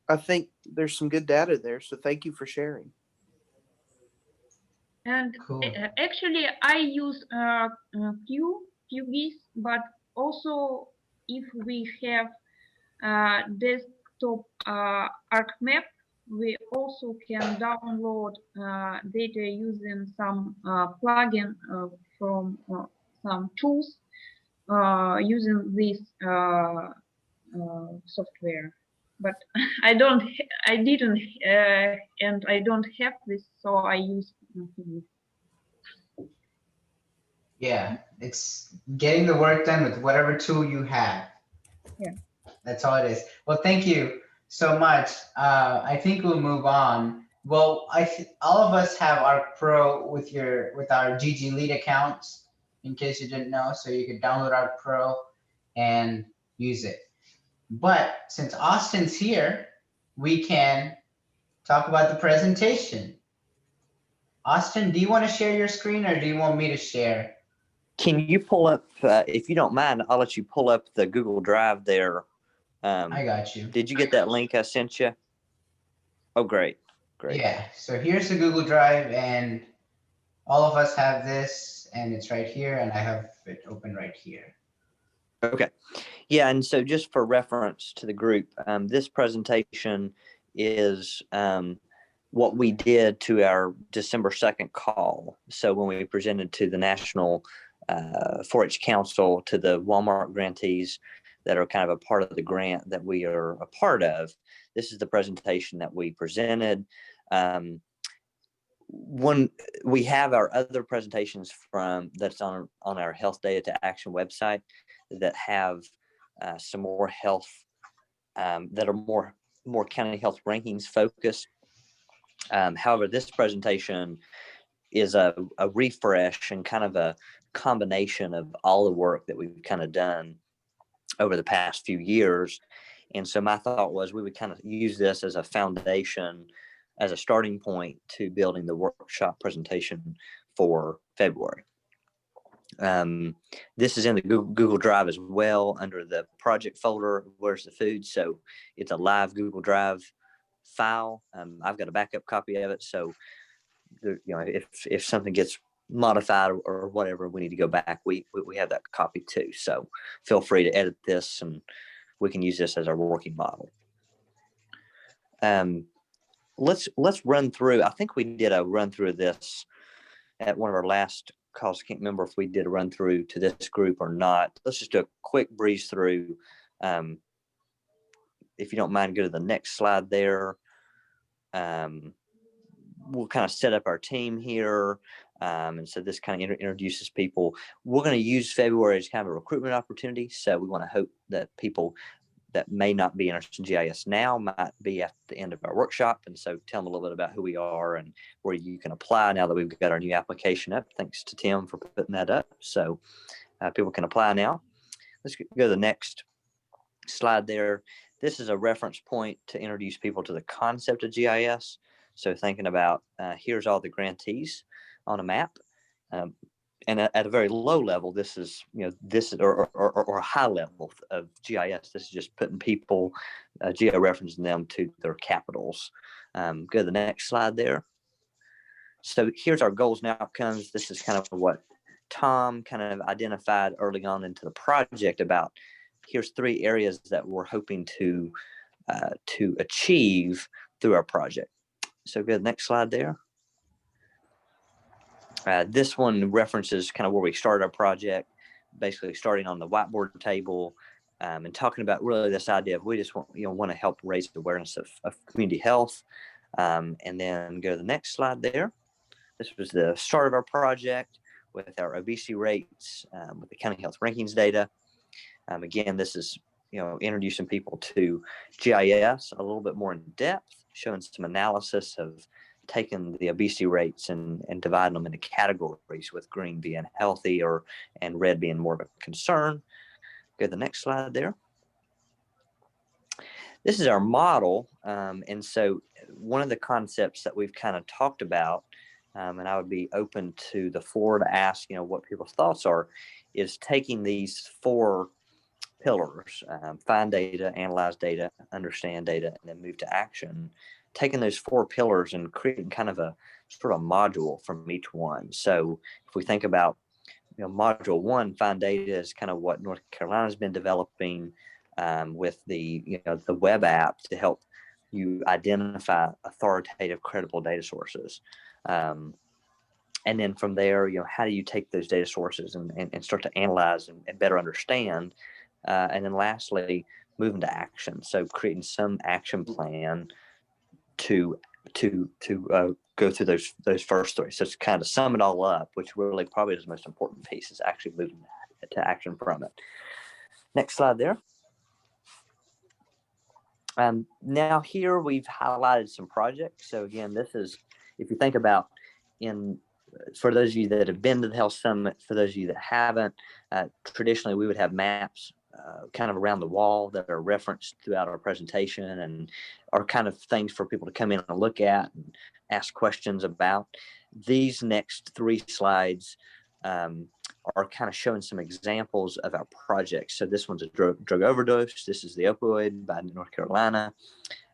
I think there's some good data there, so thank you for sharing. And actually, I use QGIS, but also if we have desktop ArcMap, we also can download data using some plugin from some tools using this software. But I didn't, and I don't have this, so I use QGIS. Yeah, it's getting the work done with whatever tool you have. Yeah. That's all it is. Well, thank you so much. I think we'll move on. Well, all of us have Arc Pro with our GGLead accounts, in case you didn't know, so you could download Arc Pro and use it. But since Austin's here, we can talk about the presentation. Austin, do you want to share your screen, or do you want me to share? Can you pull up, if you don't mind, I'll let you pull up the Google Drive there. I got you. Did you get that link I sent you? Oh, great. Great. Yeah, so here's the Google Drive, and all of us have this, and it's right here, and I have it open right here. Okay. Yeah, and so just for reference to the group, this presentation is what we did to our December 2nd call. So when we presented to the National 4-H Council, to the Walmart grantees that are kind of a part of the grant that we are a part of, this is the presentation that we presented. When we have our other presentations that's on our Health Data to Action website that have some more health that are more county health rankings focused. However, this presentation is a refresh and kind of a combination of all the work that we've kind of done over the past few years. And so my thought was we would kind of use this as a foundation, as a starting point to building the workshop presentation for February. This is in the Google Drive as well under the project folder, Where's the Food? So it's a live Google Drive file. I've got a backup copy of it. So, if something gets modified or whatever, we need to go back, we have that copy too. So feel free to edit this and we can use this as our working model. Let's run through. I think we did a run through of this at one of our last calls. I can't remember if we did a run through to this group or not. Let's just do a quick breeze through. If you don't mind, go to the next slide there. We'll kind of set up our team here. And so this kind of introduces people. We're going to use February as kind of a recruitment opportunity. So we want to hope that people that may not be interested in GIS now might be at the end of our workshop. And so tell them a little bit about who we are and where you can apply now that we've got our new application up. Thanks to Tim for putting that up. So people can apply now. Let's go to the next slide there. This is a reference point to introduce people to the concept of GIS. So thinking about here's all the grantees on a map. And at a very low level, this is, or a high level of GIS. This is just putting people, geo-referencing them to their capitals. Go to the next slide there. So here's our goals and outcomes. This is kind of what Tom kind of identified early on into the project about. Here's 3 areas that we're hoping to achieve through our project. So go to the next slide there. This one references kind of where we started our project, basically starting on the whiteboard table and talking about really this idea of we just want to help raise awareness of community health. And then go to the next slide there. This was the start of our project with our obesity rates, with the county health rankings data. Again, this is introducing people to GIS a little bit more in depth, showing some analysis of taking the obesity rates and dividing them into categories, with green being healthy and red being more of a concern. Go to the next slide there. This is our model. And so one of the concepts that we've kind of talked about, and I would be open to the floor to ask, what people's thoughts are, is taking these 4 pillars, find data, analyze data, understand data, and then move to action, taking those 4 pillars and creating kind of a sort of module from each one. So if we think about, module 1, find data, is kind of what North Carolina's been developing with the web app to help you identify authoritative, credible data sources. And then from there, how do you take those data sources and start to analyze and better understand? And then lastly, moving to action. So creating some action plan to go through those first 3. So it's kind of sum it all up, which really probably is the most important piece, is actually moving to action from it. Next slide there. Now here we've highlighted some projects. So again, this is, if you think about for those of you that have been to the Health Summit, for those of you that haven't, traditionally we would have maps kind of around the wall that are referenced throughout our presentation and are kind of things for people to come in and look at and ask questions about. These next 3 slides are kind of showing some examples of our projects. So this one's a drug overdose. This is the opioid by North Carolina.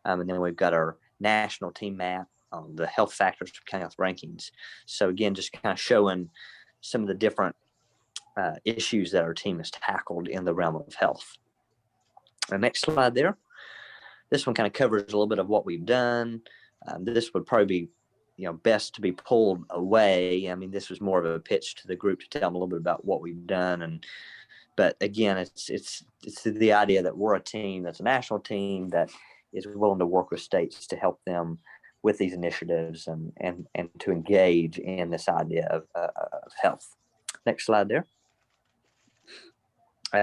And then we've got our national team map on the health factors for county health rankings. So again, just kind of showing some of the different issues that our team has tackled in the realm of health. The next slide there. This one kind of covers a little bit of what we've done. This would probably be best to be pulled away. I mean, this was more of a pitch to the group to tell them a little bit about what we've done. But again, it's the idea that we're a team that's a national team that is willing to work with states to help them with these initiatives and to engage in this idea of health. Next slide there.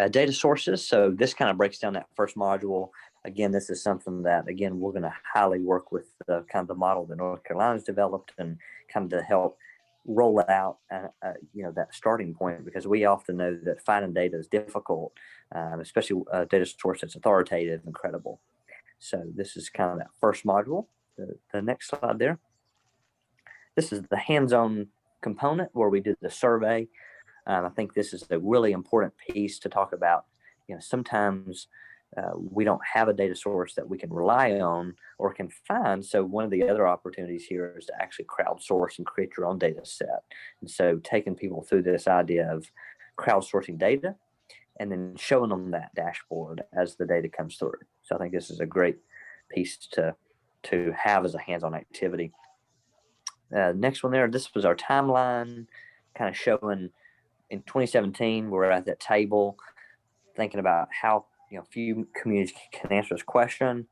Data sources. So this kind of breaks down that first module. again, this is something that, again, we're going to highly work with the kind of the model that North Carolina's developed and kind of to help roll out, that starting point, because we often know that finding data is difficult, especially data source that's authoritative and credible. So this is kind of that first module. The next slide there. This is the hands-on component where we did the survey. I think this is a really important piece to talk about. Sometimes we don't have a data source that we can rely on or can find. So one of the other opportunities here is to actually crowdsource and create your own data set. And so taking people through this idea of crowdsourcing data and then showing them that dashboard as the data comes through. So I think this is a great piece to have as a hands-on activity. Next one there, this was our timeline, kind of showing in 2017, we're at that table thinking about how few communities can answer this question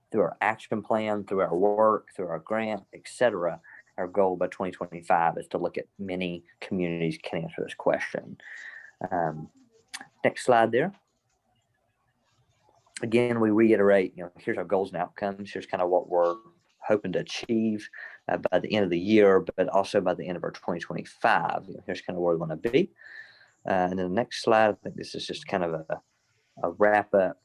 through our action plan, through our work, through our grant, etc. Our goal by 2025 is to look at many communities can answer this question. Next slide there. Again, we reiterate, here's our goals and outcomes. Here's kind of what we're hoping to achieve by the end of the year, but also by the end of our 2025. Here's kind of where we want to be. And then the next slide, I think this is just kind of a wrap up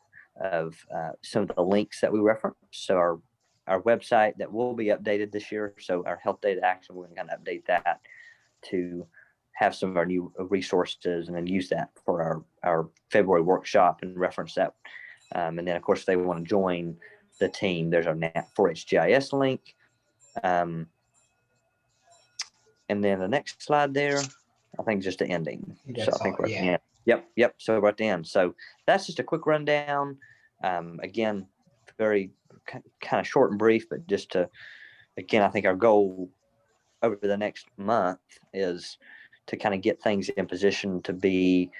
of some of the links that we referenced. So our website that will be updated this year. So our health data action, we're going to update that to have some of our new resources and then use that for our February workshop and reference that. And then of course, if they want to join the team, there's our NAT 4-H GIS link. And then the next slide there, I think just the ending. That's so I think all, we're at the yeah. end. Yep. So we're at the end. So that's just a quick rundown. Again, very kind of short and brief, but just to, again, I think our goal over the next month is to kind of get things in position to be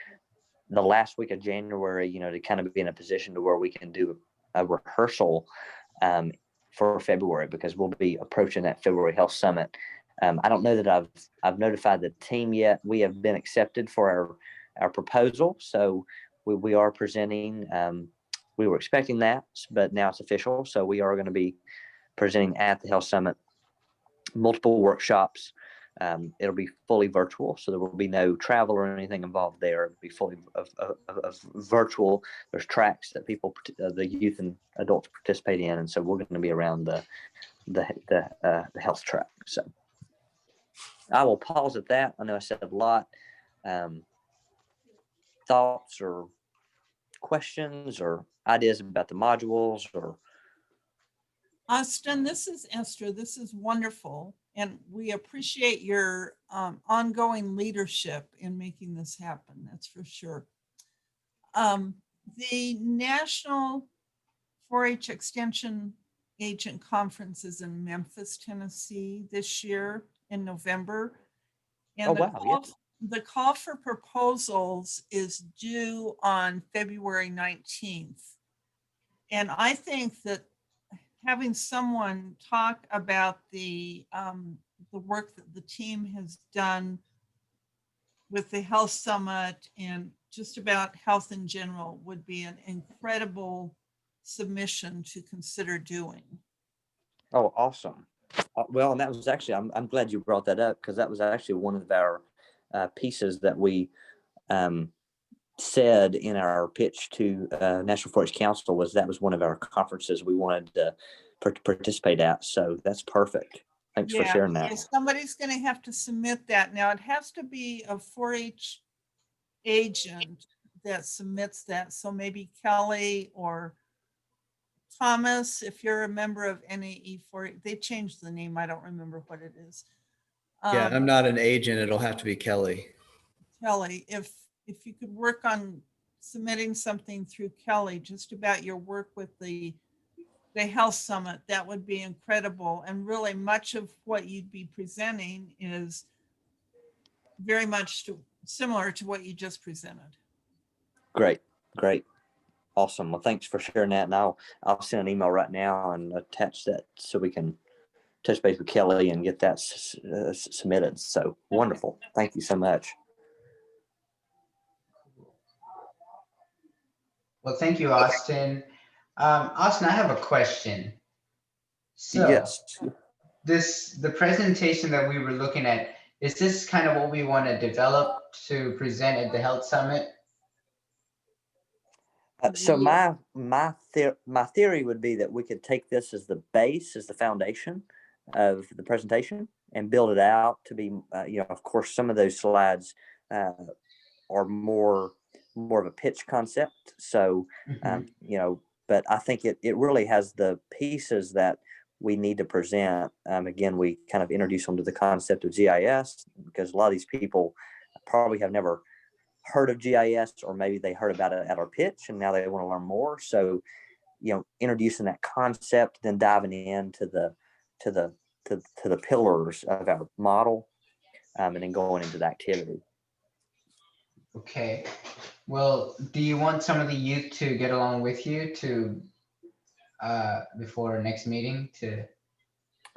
the last week of January, to kind of be in a position to where we can do a rehearsal for February, because we'll be approaching that February Health Summit. I don't know that I've notified the team yet. We have been accepted for our proposal, so we are presenting. We were expecting that, but now it's official. So we are going to be presenting at the Health Summit, multiple workshops. It'll be fully virtual, so there will be no travel or anything involved there. It'll be fully of virtual. There's tracks that people, the youth and adults, participate in, and so we're going to be around the health track. So I will pause at that. I know I said a lot. Thoughts or questions or ideas about the modules? Or Austin, this is Esther. This is wonderful. And we appreciate your ongoing leadership in making this happen. That's for sure. The National 4-H Extension Agent Conference is in Memphis, Tennessee this year in November. And the call for proposals is due on February 19th. And I think that having someone talk about the work that the team has done with the Health Summit and just about health in general would be an incredible submission to consider doing. Oh, awesome. Well, and that was actually, I'm glad you brought that up, because that was actually one of our pieces that we said in our pitch to National 4-H Council, was that was one of our conferences we wanted to participate at. So that's perfect. Thanks for sharing that. So somebody's going to have to submit that. Now it has to be a 4-H agent that submits that. So maybe Kelly or Thomas, if you're a member of NAE4, they changed the name. I don't remember what it is. Yeah, I'm not an agent. It'll have to be Kelly. Kelly, if you could work on submitting something through Kelly, just about your work with the Health Summit, that would be incredible. And really much of what you'd be presenting is very much similar to what you just presented. Great. Awesome. Well, thanks for sharing that. And I'll send an email right now and attach that so we can touch base with Kelly and get that submitted. So wonderful. Thank you so much. Well, thank you, Austin. Austin, I have a question. So Yes. the presentation that we were looking at, is this kind of what we want to develop to present at the health summit? So Yeah. my theory would be that we could take this as the base, as the foundation of the presentation, and build it out to be, of course, some of those slides are more of a pitch concept. So, but I think it really has the pieces that we need to present. Again, we kind of introduce them to the concept of GIS because a lot of these people probably have never heard of GIS, or maybe they heard about it at our pitch and now they want to learn more. So, introducing that concept, then diving into the pillars of our model, and then going into the activity. Okay. Well, do you want some of the youth to get along with you to before our next meeting to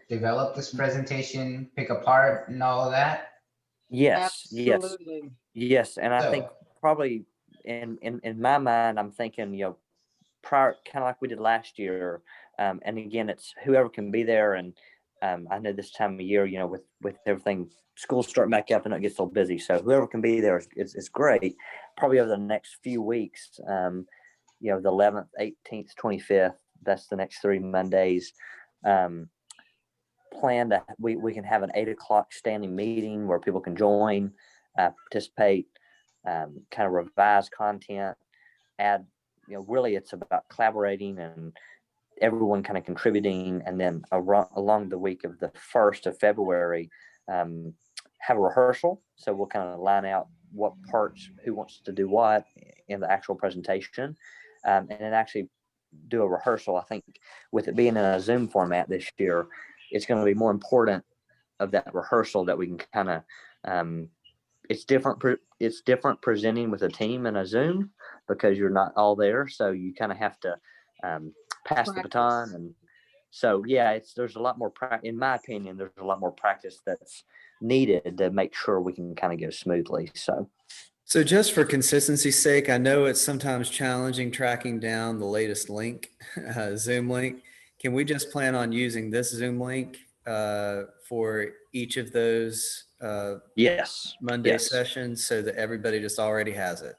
develop this presentation, pick apart and all of that? Yes, Absolutely. yes. And I think So, probably in my mind, I'm thinking, prior, kind of like we did last year. And again, it's whoever can be there. And I know this time of year, with everything, schools start back up and it gets so busy. So whoever can be there is great. Probably over the next few weeks, the 11th, 18th, 25th, that's the next 3 Mondays. Plan to we can have an 8 o'clock standing meeting where people can join, participate, kind of revise content, add, really it's about collaborating and everyone kind of contributing. And then along the week of the 1st of February, have a rehearsal. So we'll kind of line out what parts, who wants to do what in the actual presentation, and then actually do a rehearsal. I think with it being in a Zoom format this year, it's going to be more important of that rehearsal that we can kind of, it's different presenting with a team in a Zoom because you're not all there. So you kind of have to pass the baton. And so, yeah, there's a lot more, in my opinion, there's a lot more practice that's needed to make sure we can kind of go smoothly. So just for consistency's sake, I know it's sometimes challenging tracking down the latest link, Zoom link. Can we just plan on using this Zoom link for each of those yes, Monday sessions so that everybody just already has it?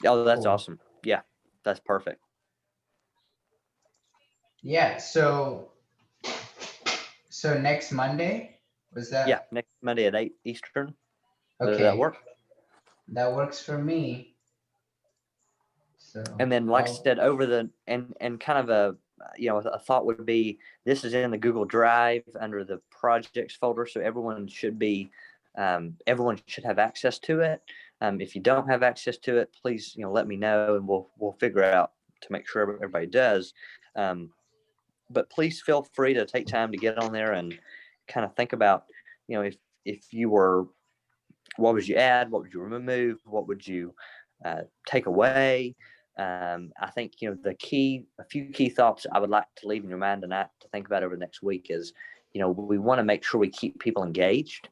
Oh, that's awesome. Yeah, that's perfect. Yeah, so next Monday, was that? Yeah, next Monday at 8 Eastern. Okay. Does that work? That works for me. So, and then, like I said, over the and kind of a thought would be, this is in the Google Drive under the projects folder, so everyone should have access to it. If you don't have access to it, please let me know, and we'll figure out to make sure everybody does. But please feel free to take time to get on there and kind of think about, if you were, what would you add, what would you remove, what would you take away. I think a few key thoughts I would like to leave in your mind tonight to think about over the next week is, we want to make sure we keep people engaged.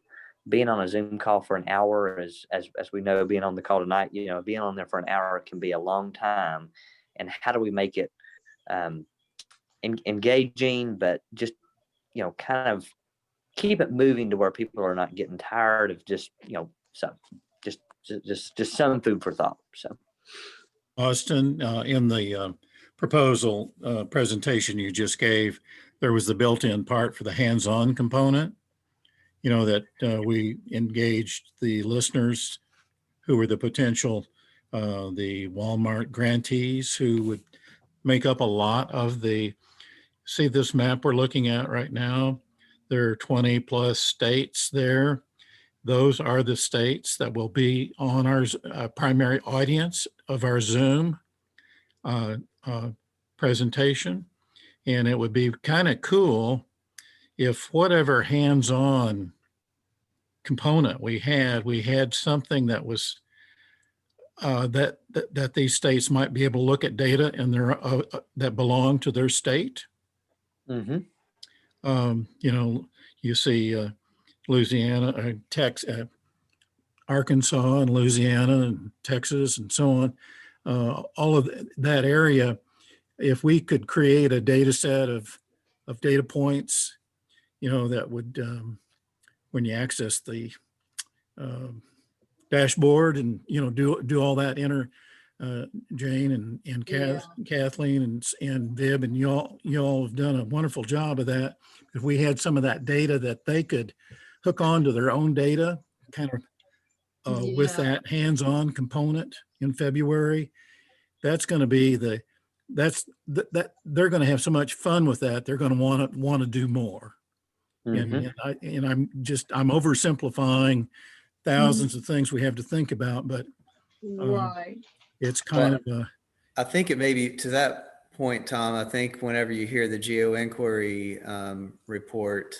Being on a Zoom call for an hour, as we know, being on the call tonight, being on there for an hour can be a long time. And how do we make it engaging, but just kind of keep it moving to where people are not getting tired of just just some food for thought. So, Austin, in the proposal presentation you just gave, there was the built-in part for the hands-on component. That we engaged the listeners who were the potential, the Walmart grantees who would make up a lot of see this map we're looking at right now. There are 20 plus states there. Those are the states that will be on our primary audience of our Zoom presentation. And it would be kind of cool if whatever hands-on component we had something that was that these states might be able to look at data in their that belong to their state. Mm-hmm. You see Louisiana, Arkansas and Louisiana and Texas and so on, all of that area if we could create a data set of data points, that would, when you access the dashboard and, do all that Jane and Kathleen and Vib, and you all have done a wonderful job of that. If we had some of that data that they could hook on to their own data, kind of with that hands-on component in February, that's going to be that they're going to have so much fun with that. They're going to want to do more. Mhm. And I'm oversimplifying thousands of things we have to think about, but Right. it's kind of a, I think it may be to that point, Tom. I think whenever you hear the geo inquiry report,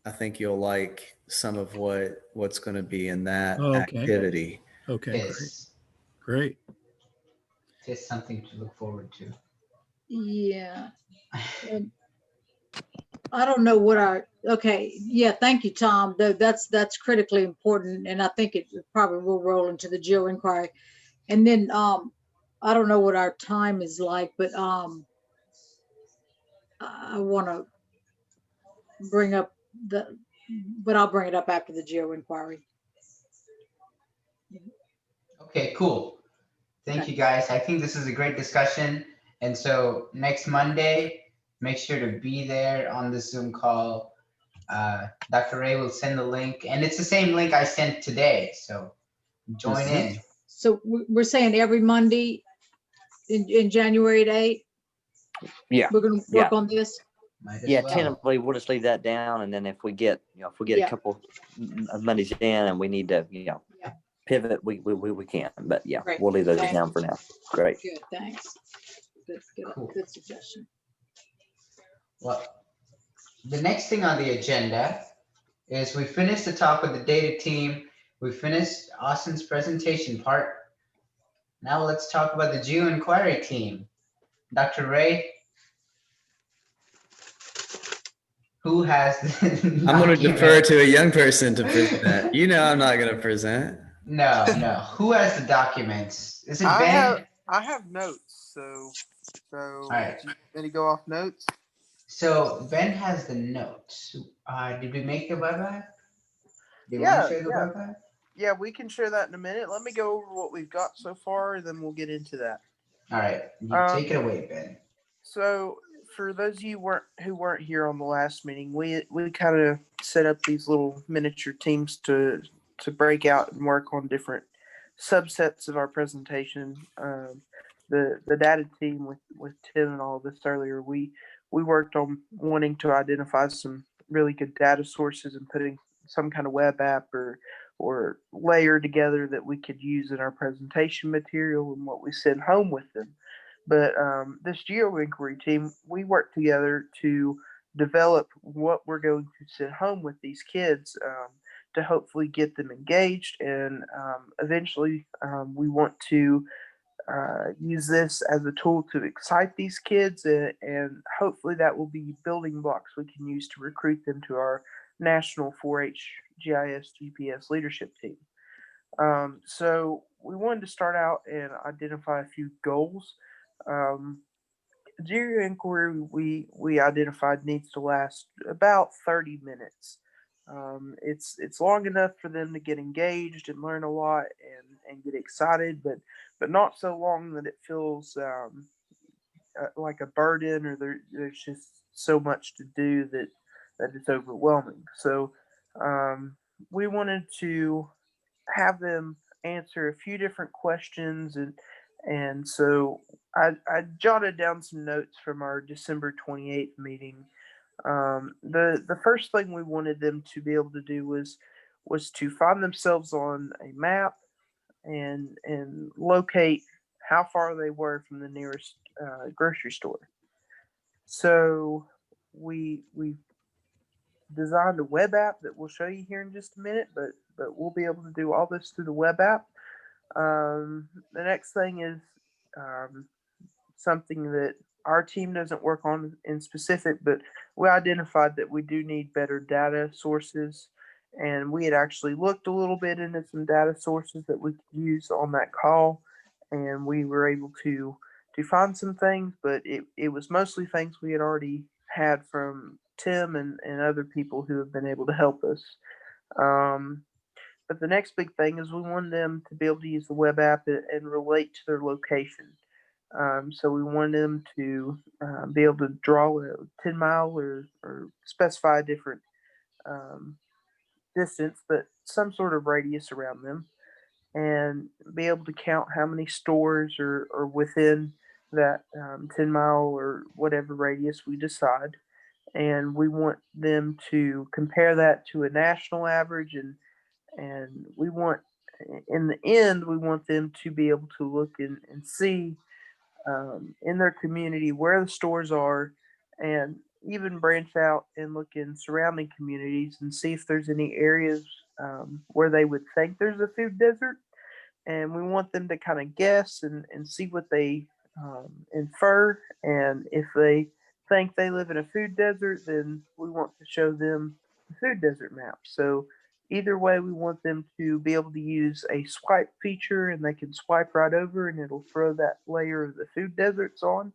I think you'll like some of what's going to be in that activity. Okay, Yes. great. Just something to look forward to. Yeah. And I don't know what okay. Yeah. Thank you, Tom. That's critically important. And I think it probably will roll into the geo inquiry. And then, I don't know what our time is like, but, I want to bring up but I'll bring it up after the geo inquiry. Okay, cool. Thank you guys. I think this is a great discussion. And so next Monday, make sure to be there on the Zoom call. Dr. Ray will send the link, and it's the same link I sent today. So join in. So we're saying every Monday in January at 8? Yeah. We're going to work on this? Yeah, tentatively, we'll just leave that down, and then if we get, a couple of Mondays in, and we need to, pivot, we can. But yeah, Great. we'll leave those down for now. Great. Good, thanks. Good suggestion. Well, the next thing on the agenda is we finished the talk with the data team. We finished Austin's presentation part. Now let's talk about the geo inquiry team. Dr. Ray, who has I'm going to defer to a young person to present. I'm not going to present. No. Who has the documents? Is it I Ben? have notes. So all right. do you want me to go off notes? So Ben has the notes. Did we make the web app? Do you want to share the web app? Yeah, we can share that in a minute. Let me go over what we've got so far, and then we'll get into that. All right, take it away, Ben. So, for those of you who weren't here on the last meeting, we kind of set up these little miniature teams to break out and work on different subsets of our presentation. The data team with Tim and all of this earlier, we worked on wanting to identify some really good data sources and putting some kind of web app or layer together that we could use in our presentation material and what we send home with them. But this geo inquiry team, we work together to develop what we're going to send home with these kids to hopefully get them engaged. And eventually we want to use this as a tool to excite these kids. And hopefully that will be building blocks we can use to recruit them to our national 4-H GIS GPS leadership team. So we wanted to start out and identify a few goals. Geo inquiry we identified needs to last about 30 minutes. It's long enough for them to get engaged and learn a lot and get excited, but not so long that it feels like a burden or there's just so much to do that it's overwhelming. So we wanted to have them answer a few different questions and so I jotted down some notes from our December 28th meeting. The first thing we wanted them to be able to do was to find themselves on a map and locate how far they were from the nearest grocery store. So we designed a web app that we'll show you here in just a minute, but we'll be able to do all this through the web app. The next thing is something that our team doesn't work on in specific, but we identified that we do need better data sources. And we had actually looked a little bit into some data sources that we could use on that call. And we were able to find some things, but it was mostly things we had already had from Tim and other people who have been able to help us. But the next big thing is we wanted them to be able to use the web app and relate to their location. So we wanted them to be able to draw a 10-mile or specify a different distance, but some sort of radius around them, and be able to count how many stores are within that 10-mile or whatever radius we decide. And we want them to compare that to a national average, and we want, in the end, we want them to be able to look and see in their community where the stores are, and even branch out and look in surrounding communities and see if there's any areas where they would think there's a food desert. And we want them to kind of guess and see what they infer. And if they think they live in a food desert, then we want to show them the food desert map. So either way, we want them to be able to use a swipe feature, and they can swipe right over and it'll throw that layer of the food deserts on.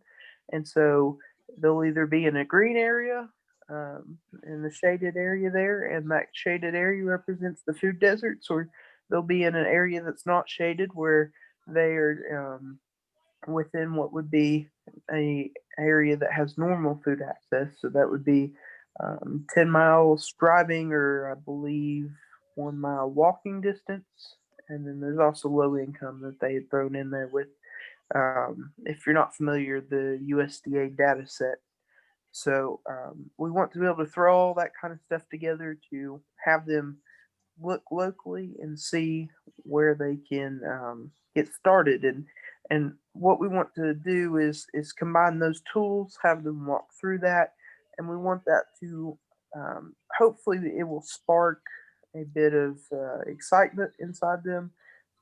And so they'll either be in a green area in the shaded area there, and that shaded area represents the food deserts, or they'll be in an area that's not shaded where they are within what would be a area that has normal food access. So that would be 10 miles driving, or I believe 1 mile walking distance. And then there's also low income that they had thrown in there with, if you're not familiar, the USDA data set. So we want to be able to throw all that kind of stuff together to have them look locally and see where they can get started. And what we want to do is combine those tools, have them walk through that, and we want that to hopefully it will spark a bit of excitement inside them.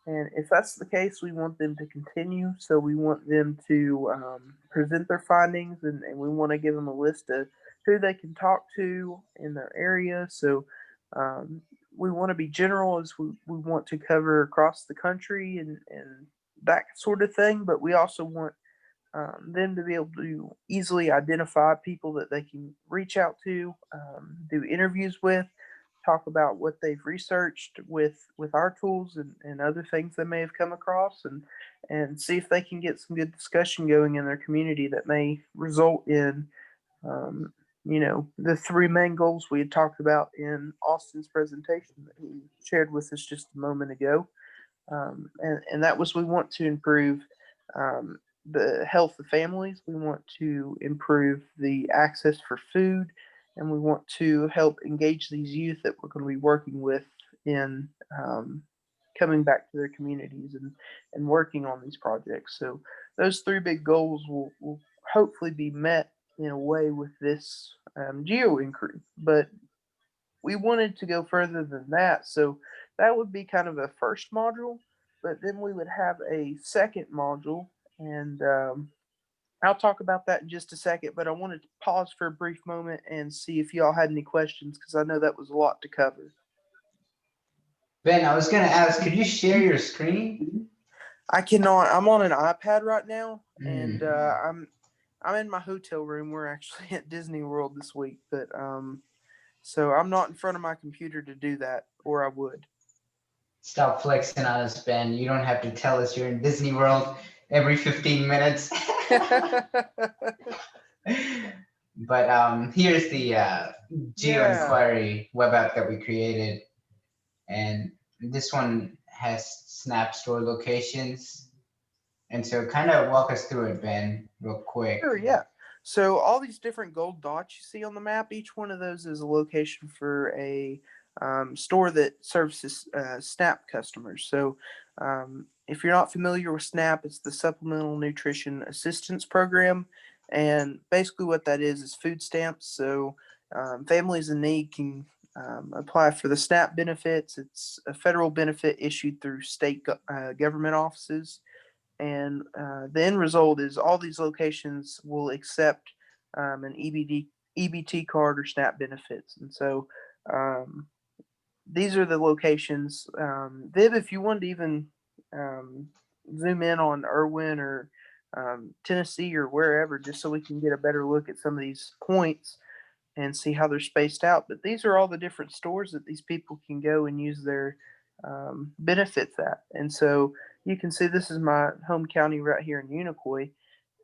And if that's the case, we want them to continue. So we want them to present their findings, and we want to give them a list of who they can talk to in their area. So we want to be general, as we want to cover across the country and that sort of thing. But we also want them to be able to easily identify people that they can reach out to, do interviews with, talk about what they've researched with our tools and other things they may have come across, and see if they can get some good discussion going in their community that may result in the three main goals we had talked about in Austin's presentation that he shared with us just a moment ago. And that was, we want to improve the health of families. We want to improve the access for food, and we want to help engage these youth that we're going to be working with in coming back to their communities and working on these projects. So those three big goals will hopefully be met in a way with this geo inquiry. But we wanted to go further than that. So that would be kind of a first module, but then we would have a second module, and I'll talk about that in just a second, but I wanted to pause for a brief moment and see if y'all had any questions, because I know that was a lot to cover. Ben, I was going to ask, could you share your screen? I cannot. I'm on an iPad right now, and I'm in my hotel room. We're actually at Disney World this week, but so I'm not in front of my computer to do that, or I would. Stop flexing on us, Ben. You don't have to tell us you're in Disney World every 15 minutes. But here's the Geo Inquiry web app that we created. And this one has Snap store locations. And so kind of walk us through it, Ben, real quick. Sure, yeah. So all these different gold dots you see on the map, each one of those is a location for a store that services SNAP customers. So if you're not familiar with SNAP, it's the Supplemental Nutrition Assistance Program. And basically what that is food stamps. So families in need can apply for the SNAP benefits. It's a federal benefit issued through state government offices. And the end result is all these locations will accept an EBT card or SNAP benefits. And so these are the locations. Viv, if you wanted to even zoom in on Irwin or Tennessee or wherever, just so we can get a better look at some of these points and see how they're spaced out. But these are all the different stores that these people can go and use their benefits at. And so you can see this is my home county right here in Unicoi.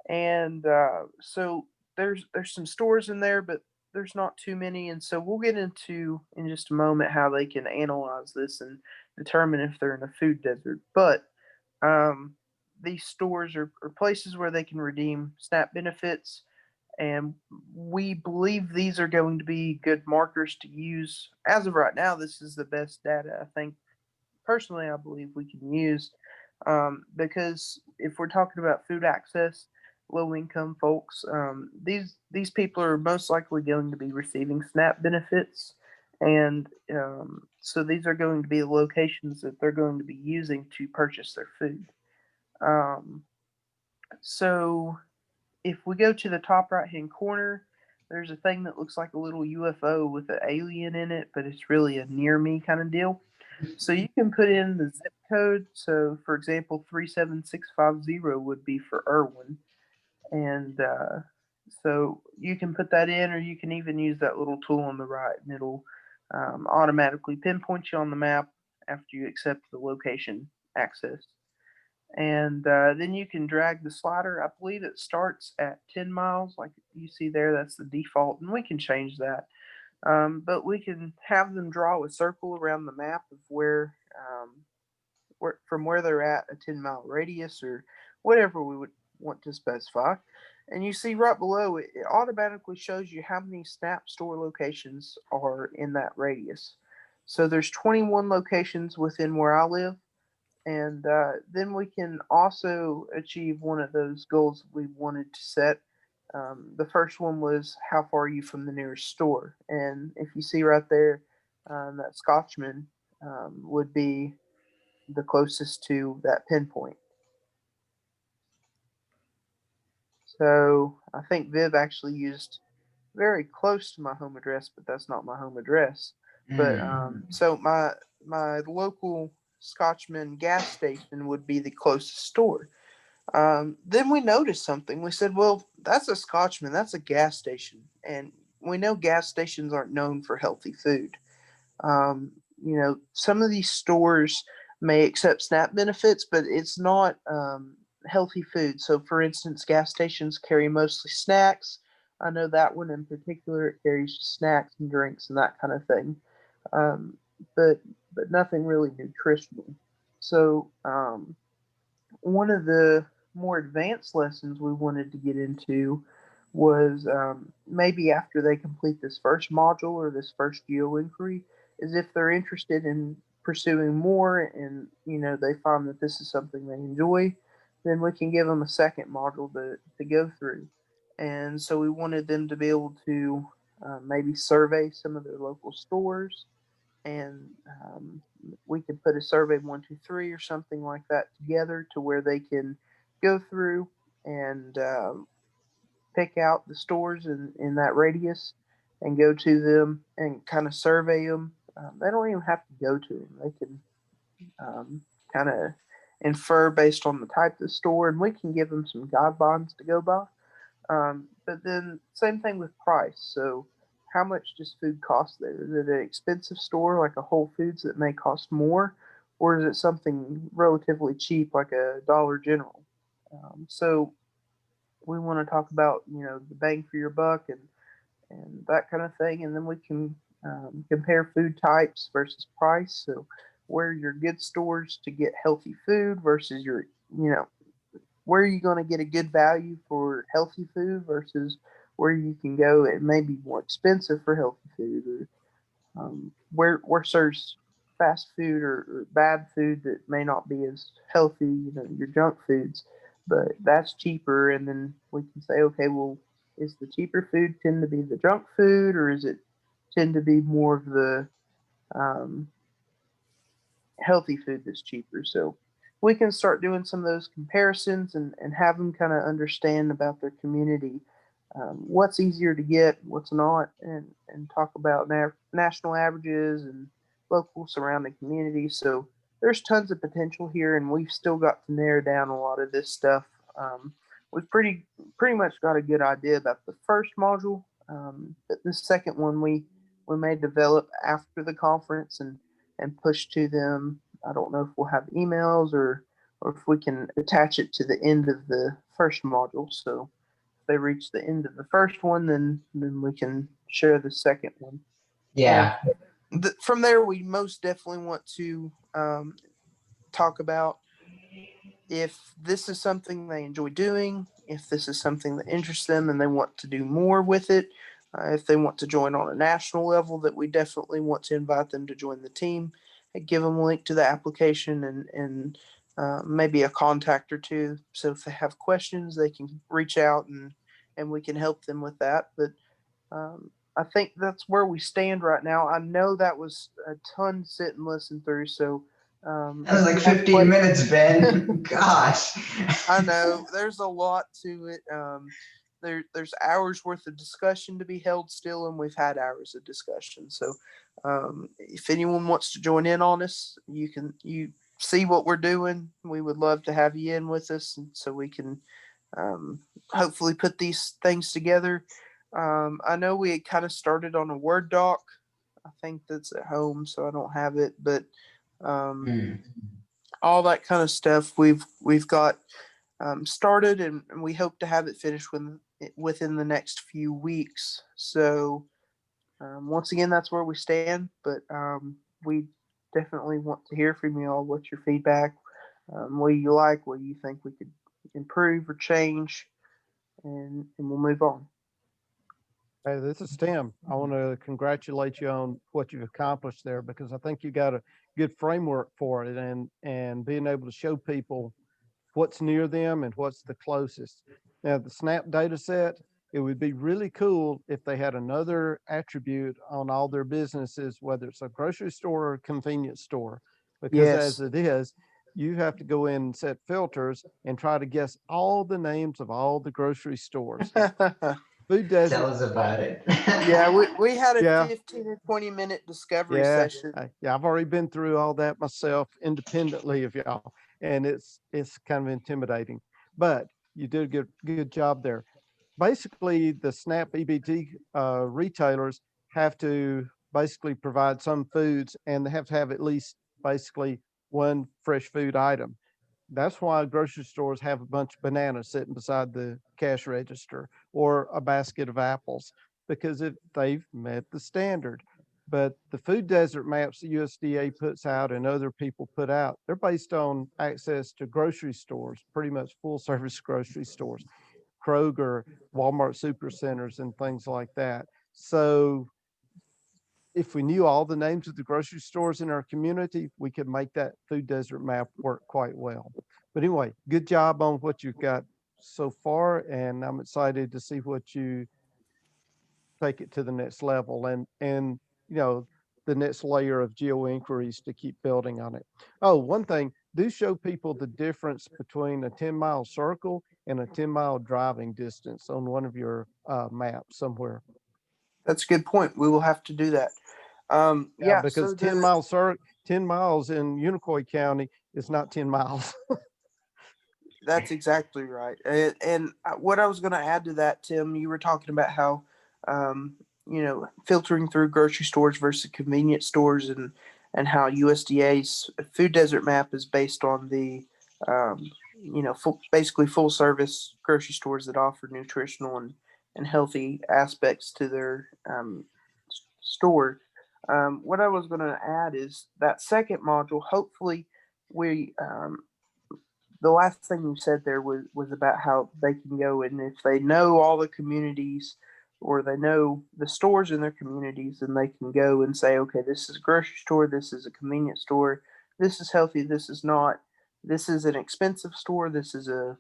And so there's some stores in there, but there's not too many. And so we'll get into in just a moment how they can analyze this and determine if they're in a food desert. But these stores are places where they can redeem SNAP benefits. And we believe these are going to be good markers to use. As of right now, this is the best data I think personally I believe we can use, because if we're talking about food access, low income folks, these people are most likely going to be receiving SNAP benefits, and so these are going to be the locations that they're going to be using to purchase their food. So if we go to the top right hand corner, there's a thing that looks like a little UFO with an alien in it, but it's really a near me kind of deal. So you can put in the zip code. So for example, 37650 would be for Irwin. And so you can put that in, or you can even use that little tool on the right, and it'll automatically pinpoint you on the map after you accept the location access. And then you can drag the slider. I believe it starts at 10 miles, like you see there. That's the default, and we can change that. But we can have them draw a circle around the map of where from where they're at, a 10-mile radius or whatever we would want to specify. And you see right below it, it automatically shows you how many SNAP store locations are in that radius. So there's 21 locations within where I live. And then we can also achieve one of those goals we wanted to set. The first one was how far are you from the nearest store? And if you see right there, that Scotchman would be the closest to that pinpoint. So I think Viv actually used very close to my home address, but that's not my home address. But so my local Scotchman gas station would be the closest store. Then we noticed something. We said, well, that's a Scotchman, that's a gas station. And we know gas stations aren't known for healthy food. Some of these stores may accept SNAP benefits, but it's not healthy food. So, for instance, gas stations carry mostly snacks. I know that one in particular, it carries snacks and drinks and that kind of thing, but nothing really nutritional. So, one of the more advanced lessons we wanted to get into was maybe after they complete this first module or this first geo inquiry, is if they're interested in pursuing more and they find that this is something they enjoy, then we can give them a second module to go through. And so we wanted them to be able to maybe survey some of their local stores, and we could put a survey 1, 2, 3 or something like that together to where they can go through and pick out the stores in that radius and go to them and kind of survey them. They don't even have to go to them. They can kind of infer based on the type of store, and we can give them some guidelines to go by. But then same thing with price. So how much does food cost there? Is it an expensive store like a Whole Foods that may cost more, or is it something relatively cheap like a Dollar General? So we want to talk about the bang for your buck and that kind of thing, and then we can compare food types versus price. So where are your good stores to get healthy food versus your where are you going to get a good value for healthy food versus where you can go it may be more expensive for healthy food, or where serves fast food or bad food that may not be as healthy, your junk foods, but that's cheaper. And then we can say, okay, well, is the cheaper food tend to be the junk food, or is it tend to be more of the healthy food that's cheaper? So we can start doing some of those comparisons and have them kind of understand about their community, what's easier to get, what's not, and talk about national averages and local surrounding communities. So there's tons of potential here, and we've still got to narrow down a lot of this stuff we've pretty much got a good idea about the first module. But the second one we may develop after the conference and push to them. I don't know if we'll have emails or if we can attach it to the end of the first module. So if they reach the end of the first one, then we can share the second one. Yeah. From there, we most definitely want to talk about if this is something they enjoy doing, if this is something that interests them and they want to do more with it, if they want to join on a national level, that we definitely want to invite them to join the team and give them a link to the application and maybe a contact or two. So if they have questions, they can reach out and we can help them with that. But I think that's where we stand right now. I know that was a ton to sit and listen through. So that was like 15 minutes, Ben. Gosh. I know there's a lot to it. There's hours worth of discussion to be held still, and we've had hours of discussion. So if anyone wants to join in on us, you see what we're doing. We would love to have you in with us, and so we can hopefully put these things together. I know we had kind of started on a Word doc. I think that's at home, so I don't have it, but all that kind of stuff we've got started, and we hope to have it finished within the next few weeks. So once again, that's where we stand, but we definitely want to hear from you all. What's your feedback? What do you like? What do you think we could improve or change? And we'll move on. Hey, this is Tim. I want to congratulate you on what you've accomplished there, because I think you got a good framework for it, and being able to show people what's near them and what's the closest. Now, the SNAP data set, it would be really cool if they had another attribute on all their businesses, whether it's a grocery store or a convenience store, because as Yes. it is, you have to go in and set filters and try to guess all the names of all the grocery stores. Food Desert. Tell us about it. Yeah, we had a Yeah. 15 or 20-minute discovery session. Yeah, I've already been through all that myself independently of y'all, and it's kind of intimidating. But you did a good job there. Basically, the SNAP EBT retailers have to basically provide some foods, and they have to have at least basically one fresh food item. That's why grocery stores have a bunch of bananas sitting beside the cash register, or a basket of apples, because they've met the standard. But the food desert maps that USDA puts out and other people put out, they're based on access to grocery stores, pretty much full service grocery stores, Kroger, Walmart supercenters, and things like that. So if we knew all the names of the grocery stores in our community, we could make that food desert map work quite well. But anyway, good job on what you've got so far, and I'm excited to see what you take it to the next level, and the next layer of geo inquiries to keep building on it. Oh, one thing, do show people the difference between a 10-mile circle and a 10-mile driving distance on one of your maps somewhere. That's a good point. We will have to do that. Because so 10 miles in Unicoi County is not 10 miles. That's exactly right. And what I was going to add to that, Tim, you were talking about how, filtering through grocery stores versus convenience stores, and how USDA's food desert map is based on the, basically full service grocery stores that offer nutritional and healthy aspects to their store. What I was going to add is that second module, hopefully we, the last thing you said there was about how they can go, and if they know all the communities or they know the stores in their communities, then they can go and say, okay, this is a grocery store, this is a convenience store, this is healthy, this is not, this is an expensive store, this is a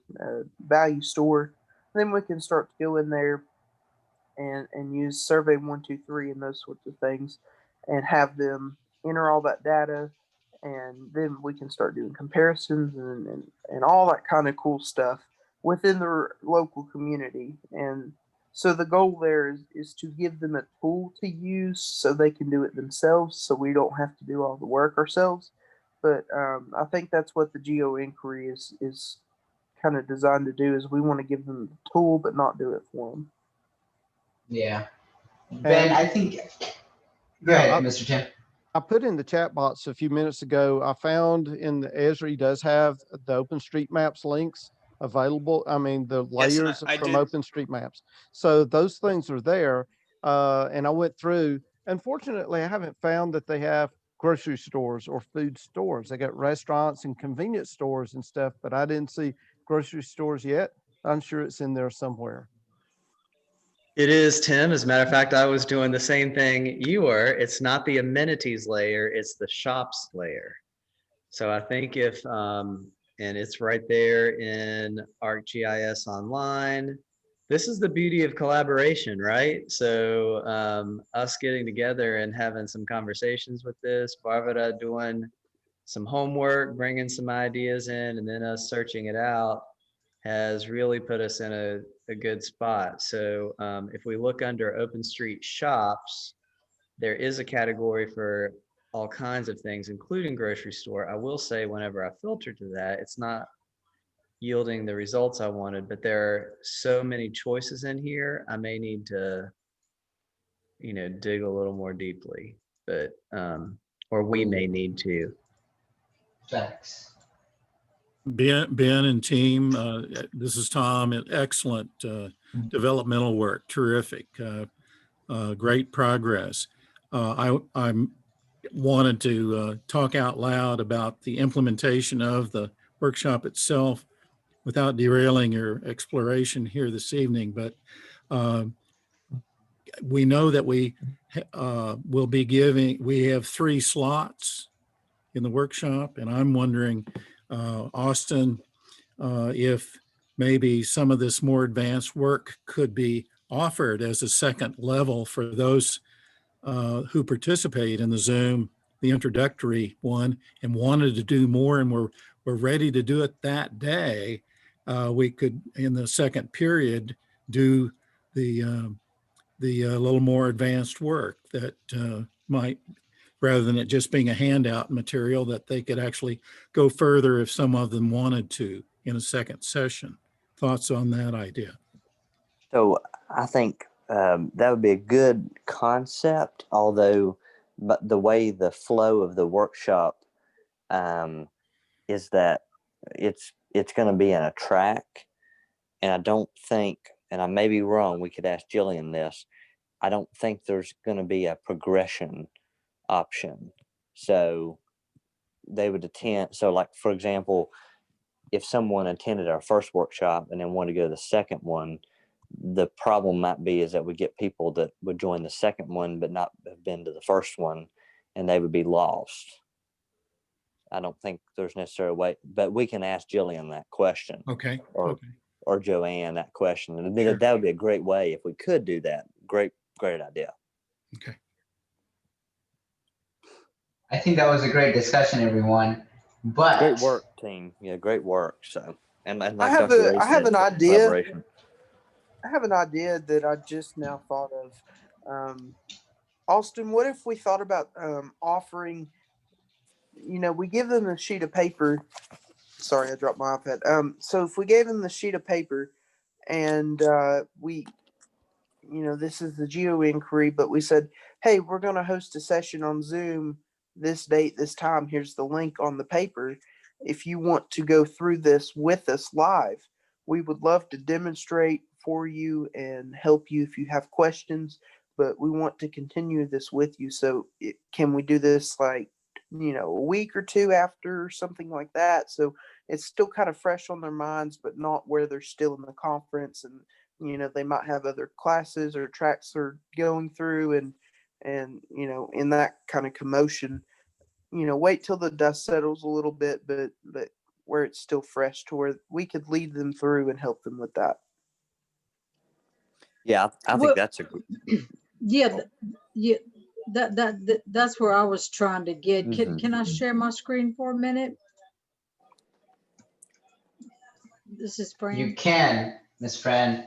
value store. Then we can start to go in there and use survey 123 and those sorts of things, and have them enter all that data, and then we can start doing comparisons and all that kind of cool stuff within the local community. And so the goal there is to give them a tool to use so they can do it themselves, so we don't have to do all the work ourselves. But I think that's what the geo inquiry is kind of designed to do. Is we want to give them the tool, but not do it for them. Yeah. Ben, I think. Go ahead, Mr. Tim. I put in the chat box a few minutes ago, I found in the Esri does have the OpenStreetMaps links available. I mean, the layers I from did. OpenStreetMaps. So those things are there. And I went through, unfortunately, I haven't found that they have grocery stores or food stores. They got restaurants and convenience stores and stuff, but I didn't see grocery stores yet. I'm sure it's in there somewhere. It is, Tim. As a matter of fact, I was doing the same thing you were. It's not the amenities layer, it's the shops layer. So I think if, and it's right there in ArcGIS Online. This is the beauty of collaboration, right? So us getting together and having some conversations with this, Barbara doing some homework, bringing some ideas in, and then us searching it out has really put us in a good spot. So if we look under OpenStreet Shops, there is a category for all kinds of things, including grocery store. I will say whenever I filter to that, it's not yielding the results I wanted, but there are so many choices in here. I may need to, dig a little more deeply, but, or we may need to. Thanks. Ben and team, this is Tom. Excellent developmental work. Terrific. Great progress. I wanted to talk out loud about the implementation of the workshop itself without derailing your exploration here this evening, but we know that we will be we have 3 slots in the workshop, and I'm wondering, Austin, if maybe some of this more advanced work could be offered as a second level for those who participate in the Zoom, the introductory one, and wanted to do more and were ready to do it that day. We could, in the second period, do the little more advanced work that might, rather than it just being a handout material, that they could actually go further if some of them wanted to in a second session. Thoughts on that idea? So I think that would be a good concept, although, but the way the flow of the workshop is that it's going to be in a track, and I don't think, and I may be wrong, we could ask Jillian this, I don't think there's going to be a progression option. So they would attend, so like, for example, if someone attended our first workshop and then wanted to go to the second one, the problem might be is that we get people that would join the second one but not have been to the first one, and they would be lost. I don't think there's necessarily a way, but we can ask Jillian that question. Okay. Or Joanne that question. And Sure. That would be a great way if we could do that. Great idea. Okay. I think that was a great discussion, everyone. But great work, team. Yeah, great work. So, and like I have an idea. I have an idea that I just now thought of. Austin, what if we thought about offering, we give them a sheet of paper. Sorry, I dropped my iPad. So if we gave them the sheet of paper and we, this is the geo inquiry, but we said, hey, we're going to host a session on Zoom this date, this time. Here's the link on the paper. If you want to go through this with us live, we would love to demonstrate for you and help you if you have questions, but we want to continue this with you. So can we do this like, a week or two after, or something like that? So it's still kind of fresh on their minds, but not where they're still in the conference and, they might have other classes or tracks they're going through and, in that kind of commotion, wait till the dust settles a little bit, but where it's still fresh to where we could lead them through and help them with that. Yeah, I think that's a good. Yeah, that's where I was trying to get. Can I share my screen for a minute? This is Fran. You can, Miss Fran.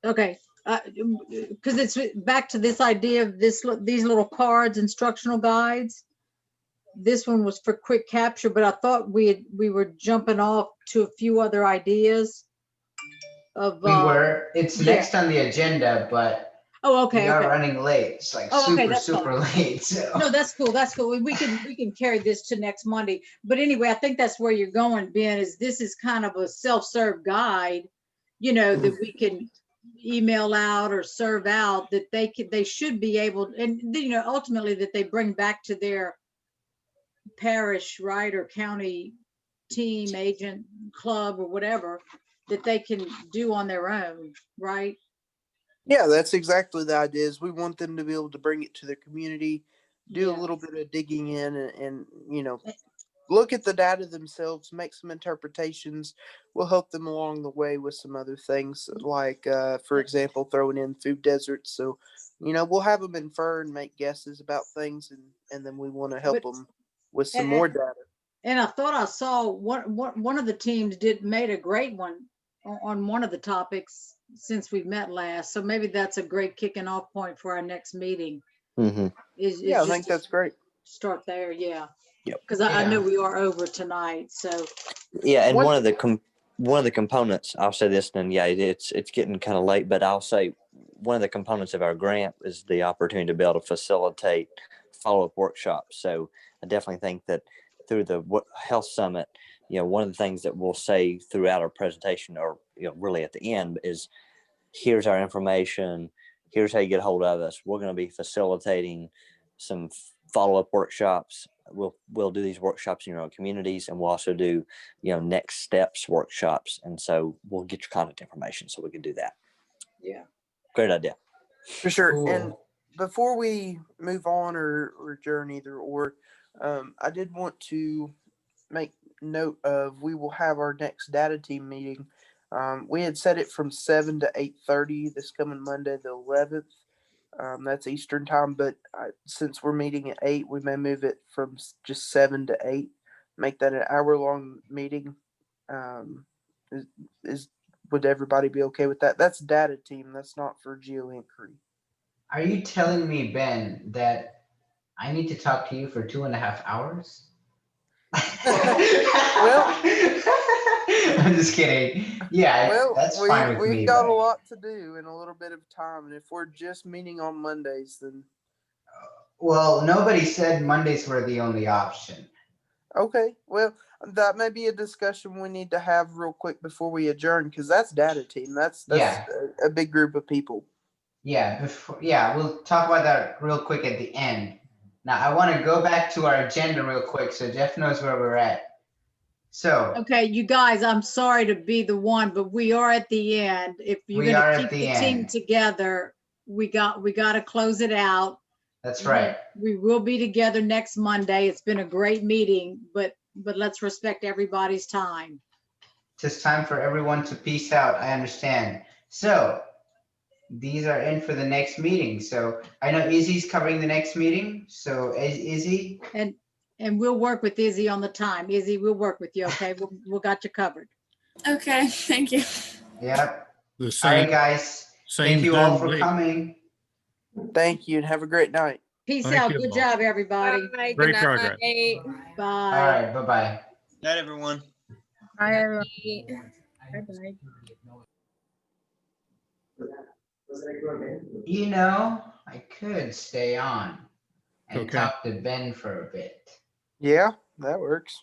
Okay, because it's back to this idea of these little cards, instructional guides. this one was for quick capture, but I thought we were jumping off to a few other ideas of, We were, it's yeah. next on the agenda, but Oh, okay, we are okay. running late. It's like Oh, okay, super, that's super fine. late. So No, that's cool. That's cool. We can carry this to next Monday. But anyway, I think that's where you're going, Ben, is this is kind of a self-serve guide, you know, that we can email out or serve out that they should be able, and you know, ultimately that they bring back to their parish, right, or county team, agent, club, or whatever, that they can do on their own, right? Yeah, that's exactly the idea. Is we want them to be able to bring it to their community, do a Yeah. little bit of digging in, and you know, look at the data themselves, make some interpretations. We'll help them along the way with some other things, like, for example, throwing in food deserts. So, you know, we'll have them infer and make guesses about things, and then we want to help them with some more data. And I thought I saw one of the teams made a great one on one of the topics since we met last. So maybe that's a great kicking off point for our next meeting. Mm-hmm. Yeah, I think that's great. Start there, yeah. Yep. Because I know we are over tonight, so. Yeah, and one of the components, I'll say this, and yeah, it's getting kind of late, but I'll say one of the components of our grant is the opportunity to be able to facilitate follow-up workshops. So I definitely think that through the health summit, you know, one of the things that we'll say throughout our presentation, or you know, really at the end, is here's our information, here's how you get a hold of us. We're going to be facilitating some follow-up workshops. We'll do these workshops in your own communities, and we'll also do, you know, next steps workshops. And so we'll get your contact information so we can do that. Yeah. Great idea. For sure. Cool. And before we move on or adjourn either or, I did want to make note of, we will have our next data team meeting. We had set it from 7 to 8:30 this coming Monday, the 11th. That's Eastern time, but since we're meeting at 8, we may move it from just 7 to 8, make that an hour-long meeting. Would everybody be okay with that? That's data team. That's not for geoinquiry. are you telling me, Ben, that I need to talk to you for 2.5 hours? Well, I'm just kidding. Yeah, well, that's fine with we've me. got But a lot to do in a little bit of time, and if we're just meeting on Mondays, then well, nobody said Mondays were the only option. okay. Well, that may be a discussion we need to have real quick before we adjourn, because that's data team. That's Yeah. a big group of people. Yeah, we'll talk about that real quick at the end. Now, I want to go back to our agenda real quick so Jeff knows where we're at. So, Okay, you guys, I'm sorry to be the one, but we are at the end. If you're We are gonna at keep the the team end. together, we got to close it out. That's right. We will be together next Monday. It's been a great meeting, but let's respect everybody's time. It's time for everyone to peace out. I understand. So, these are in for the next meeting. So, I know Izzy's covering the next meeting. So, Izzy. And we'll work with Izzy on the time. Izzy, we'll work with you, okay? We'll got you covered. Okay, thank you. Yep. The All right, same, guys. same Thank you all Zoom for link. coming. Thank you, and have a great night. Peace Thank out. you Good all. job, everybody. Bye. Great Good progress. night. Bye. All right. Bye-bye. Night, everyone. Bye, everyone. Bye-bye. You know, I could stay on and Okay. talk to Ben for a bit. Yeah, that works.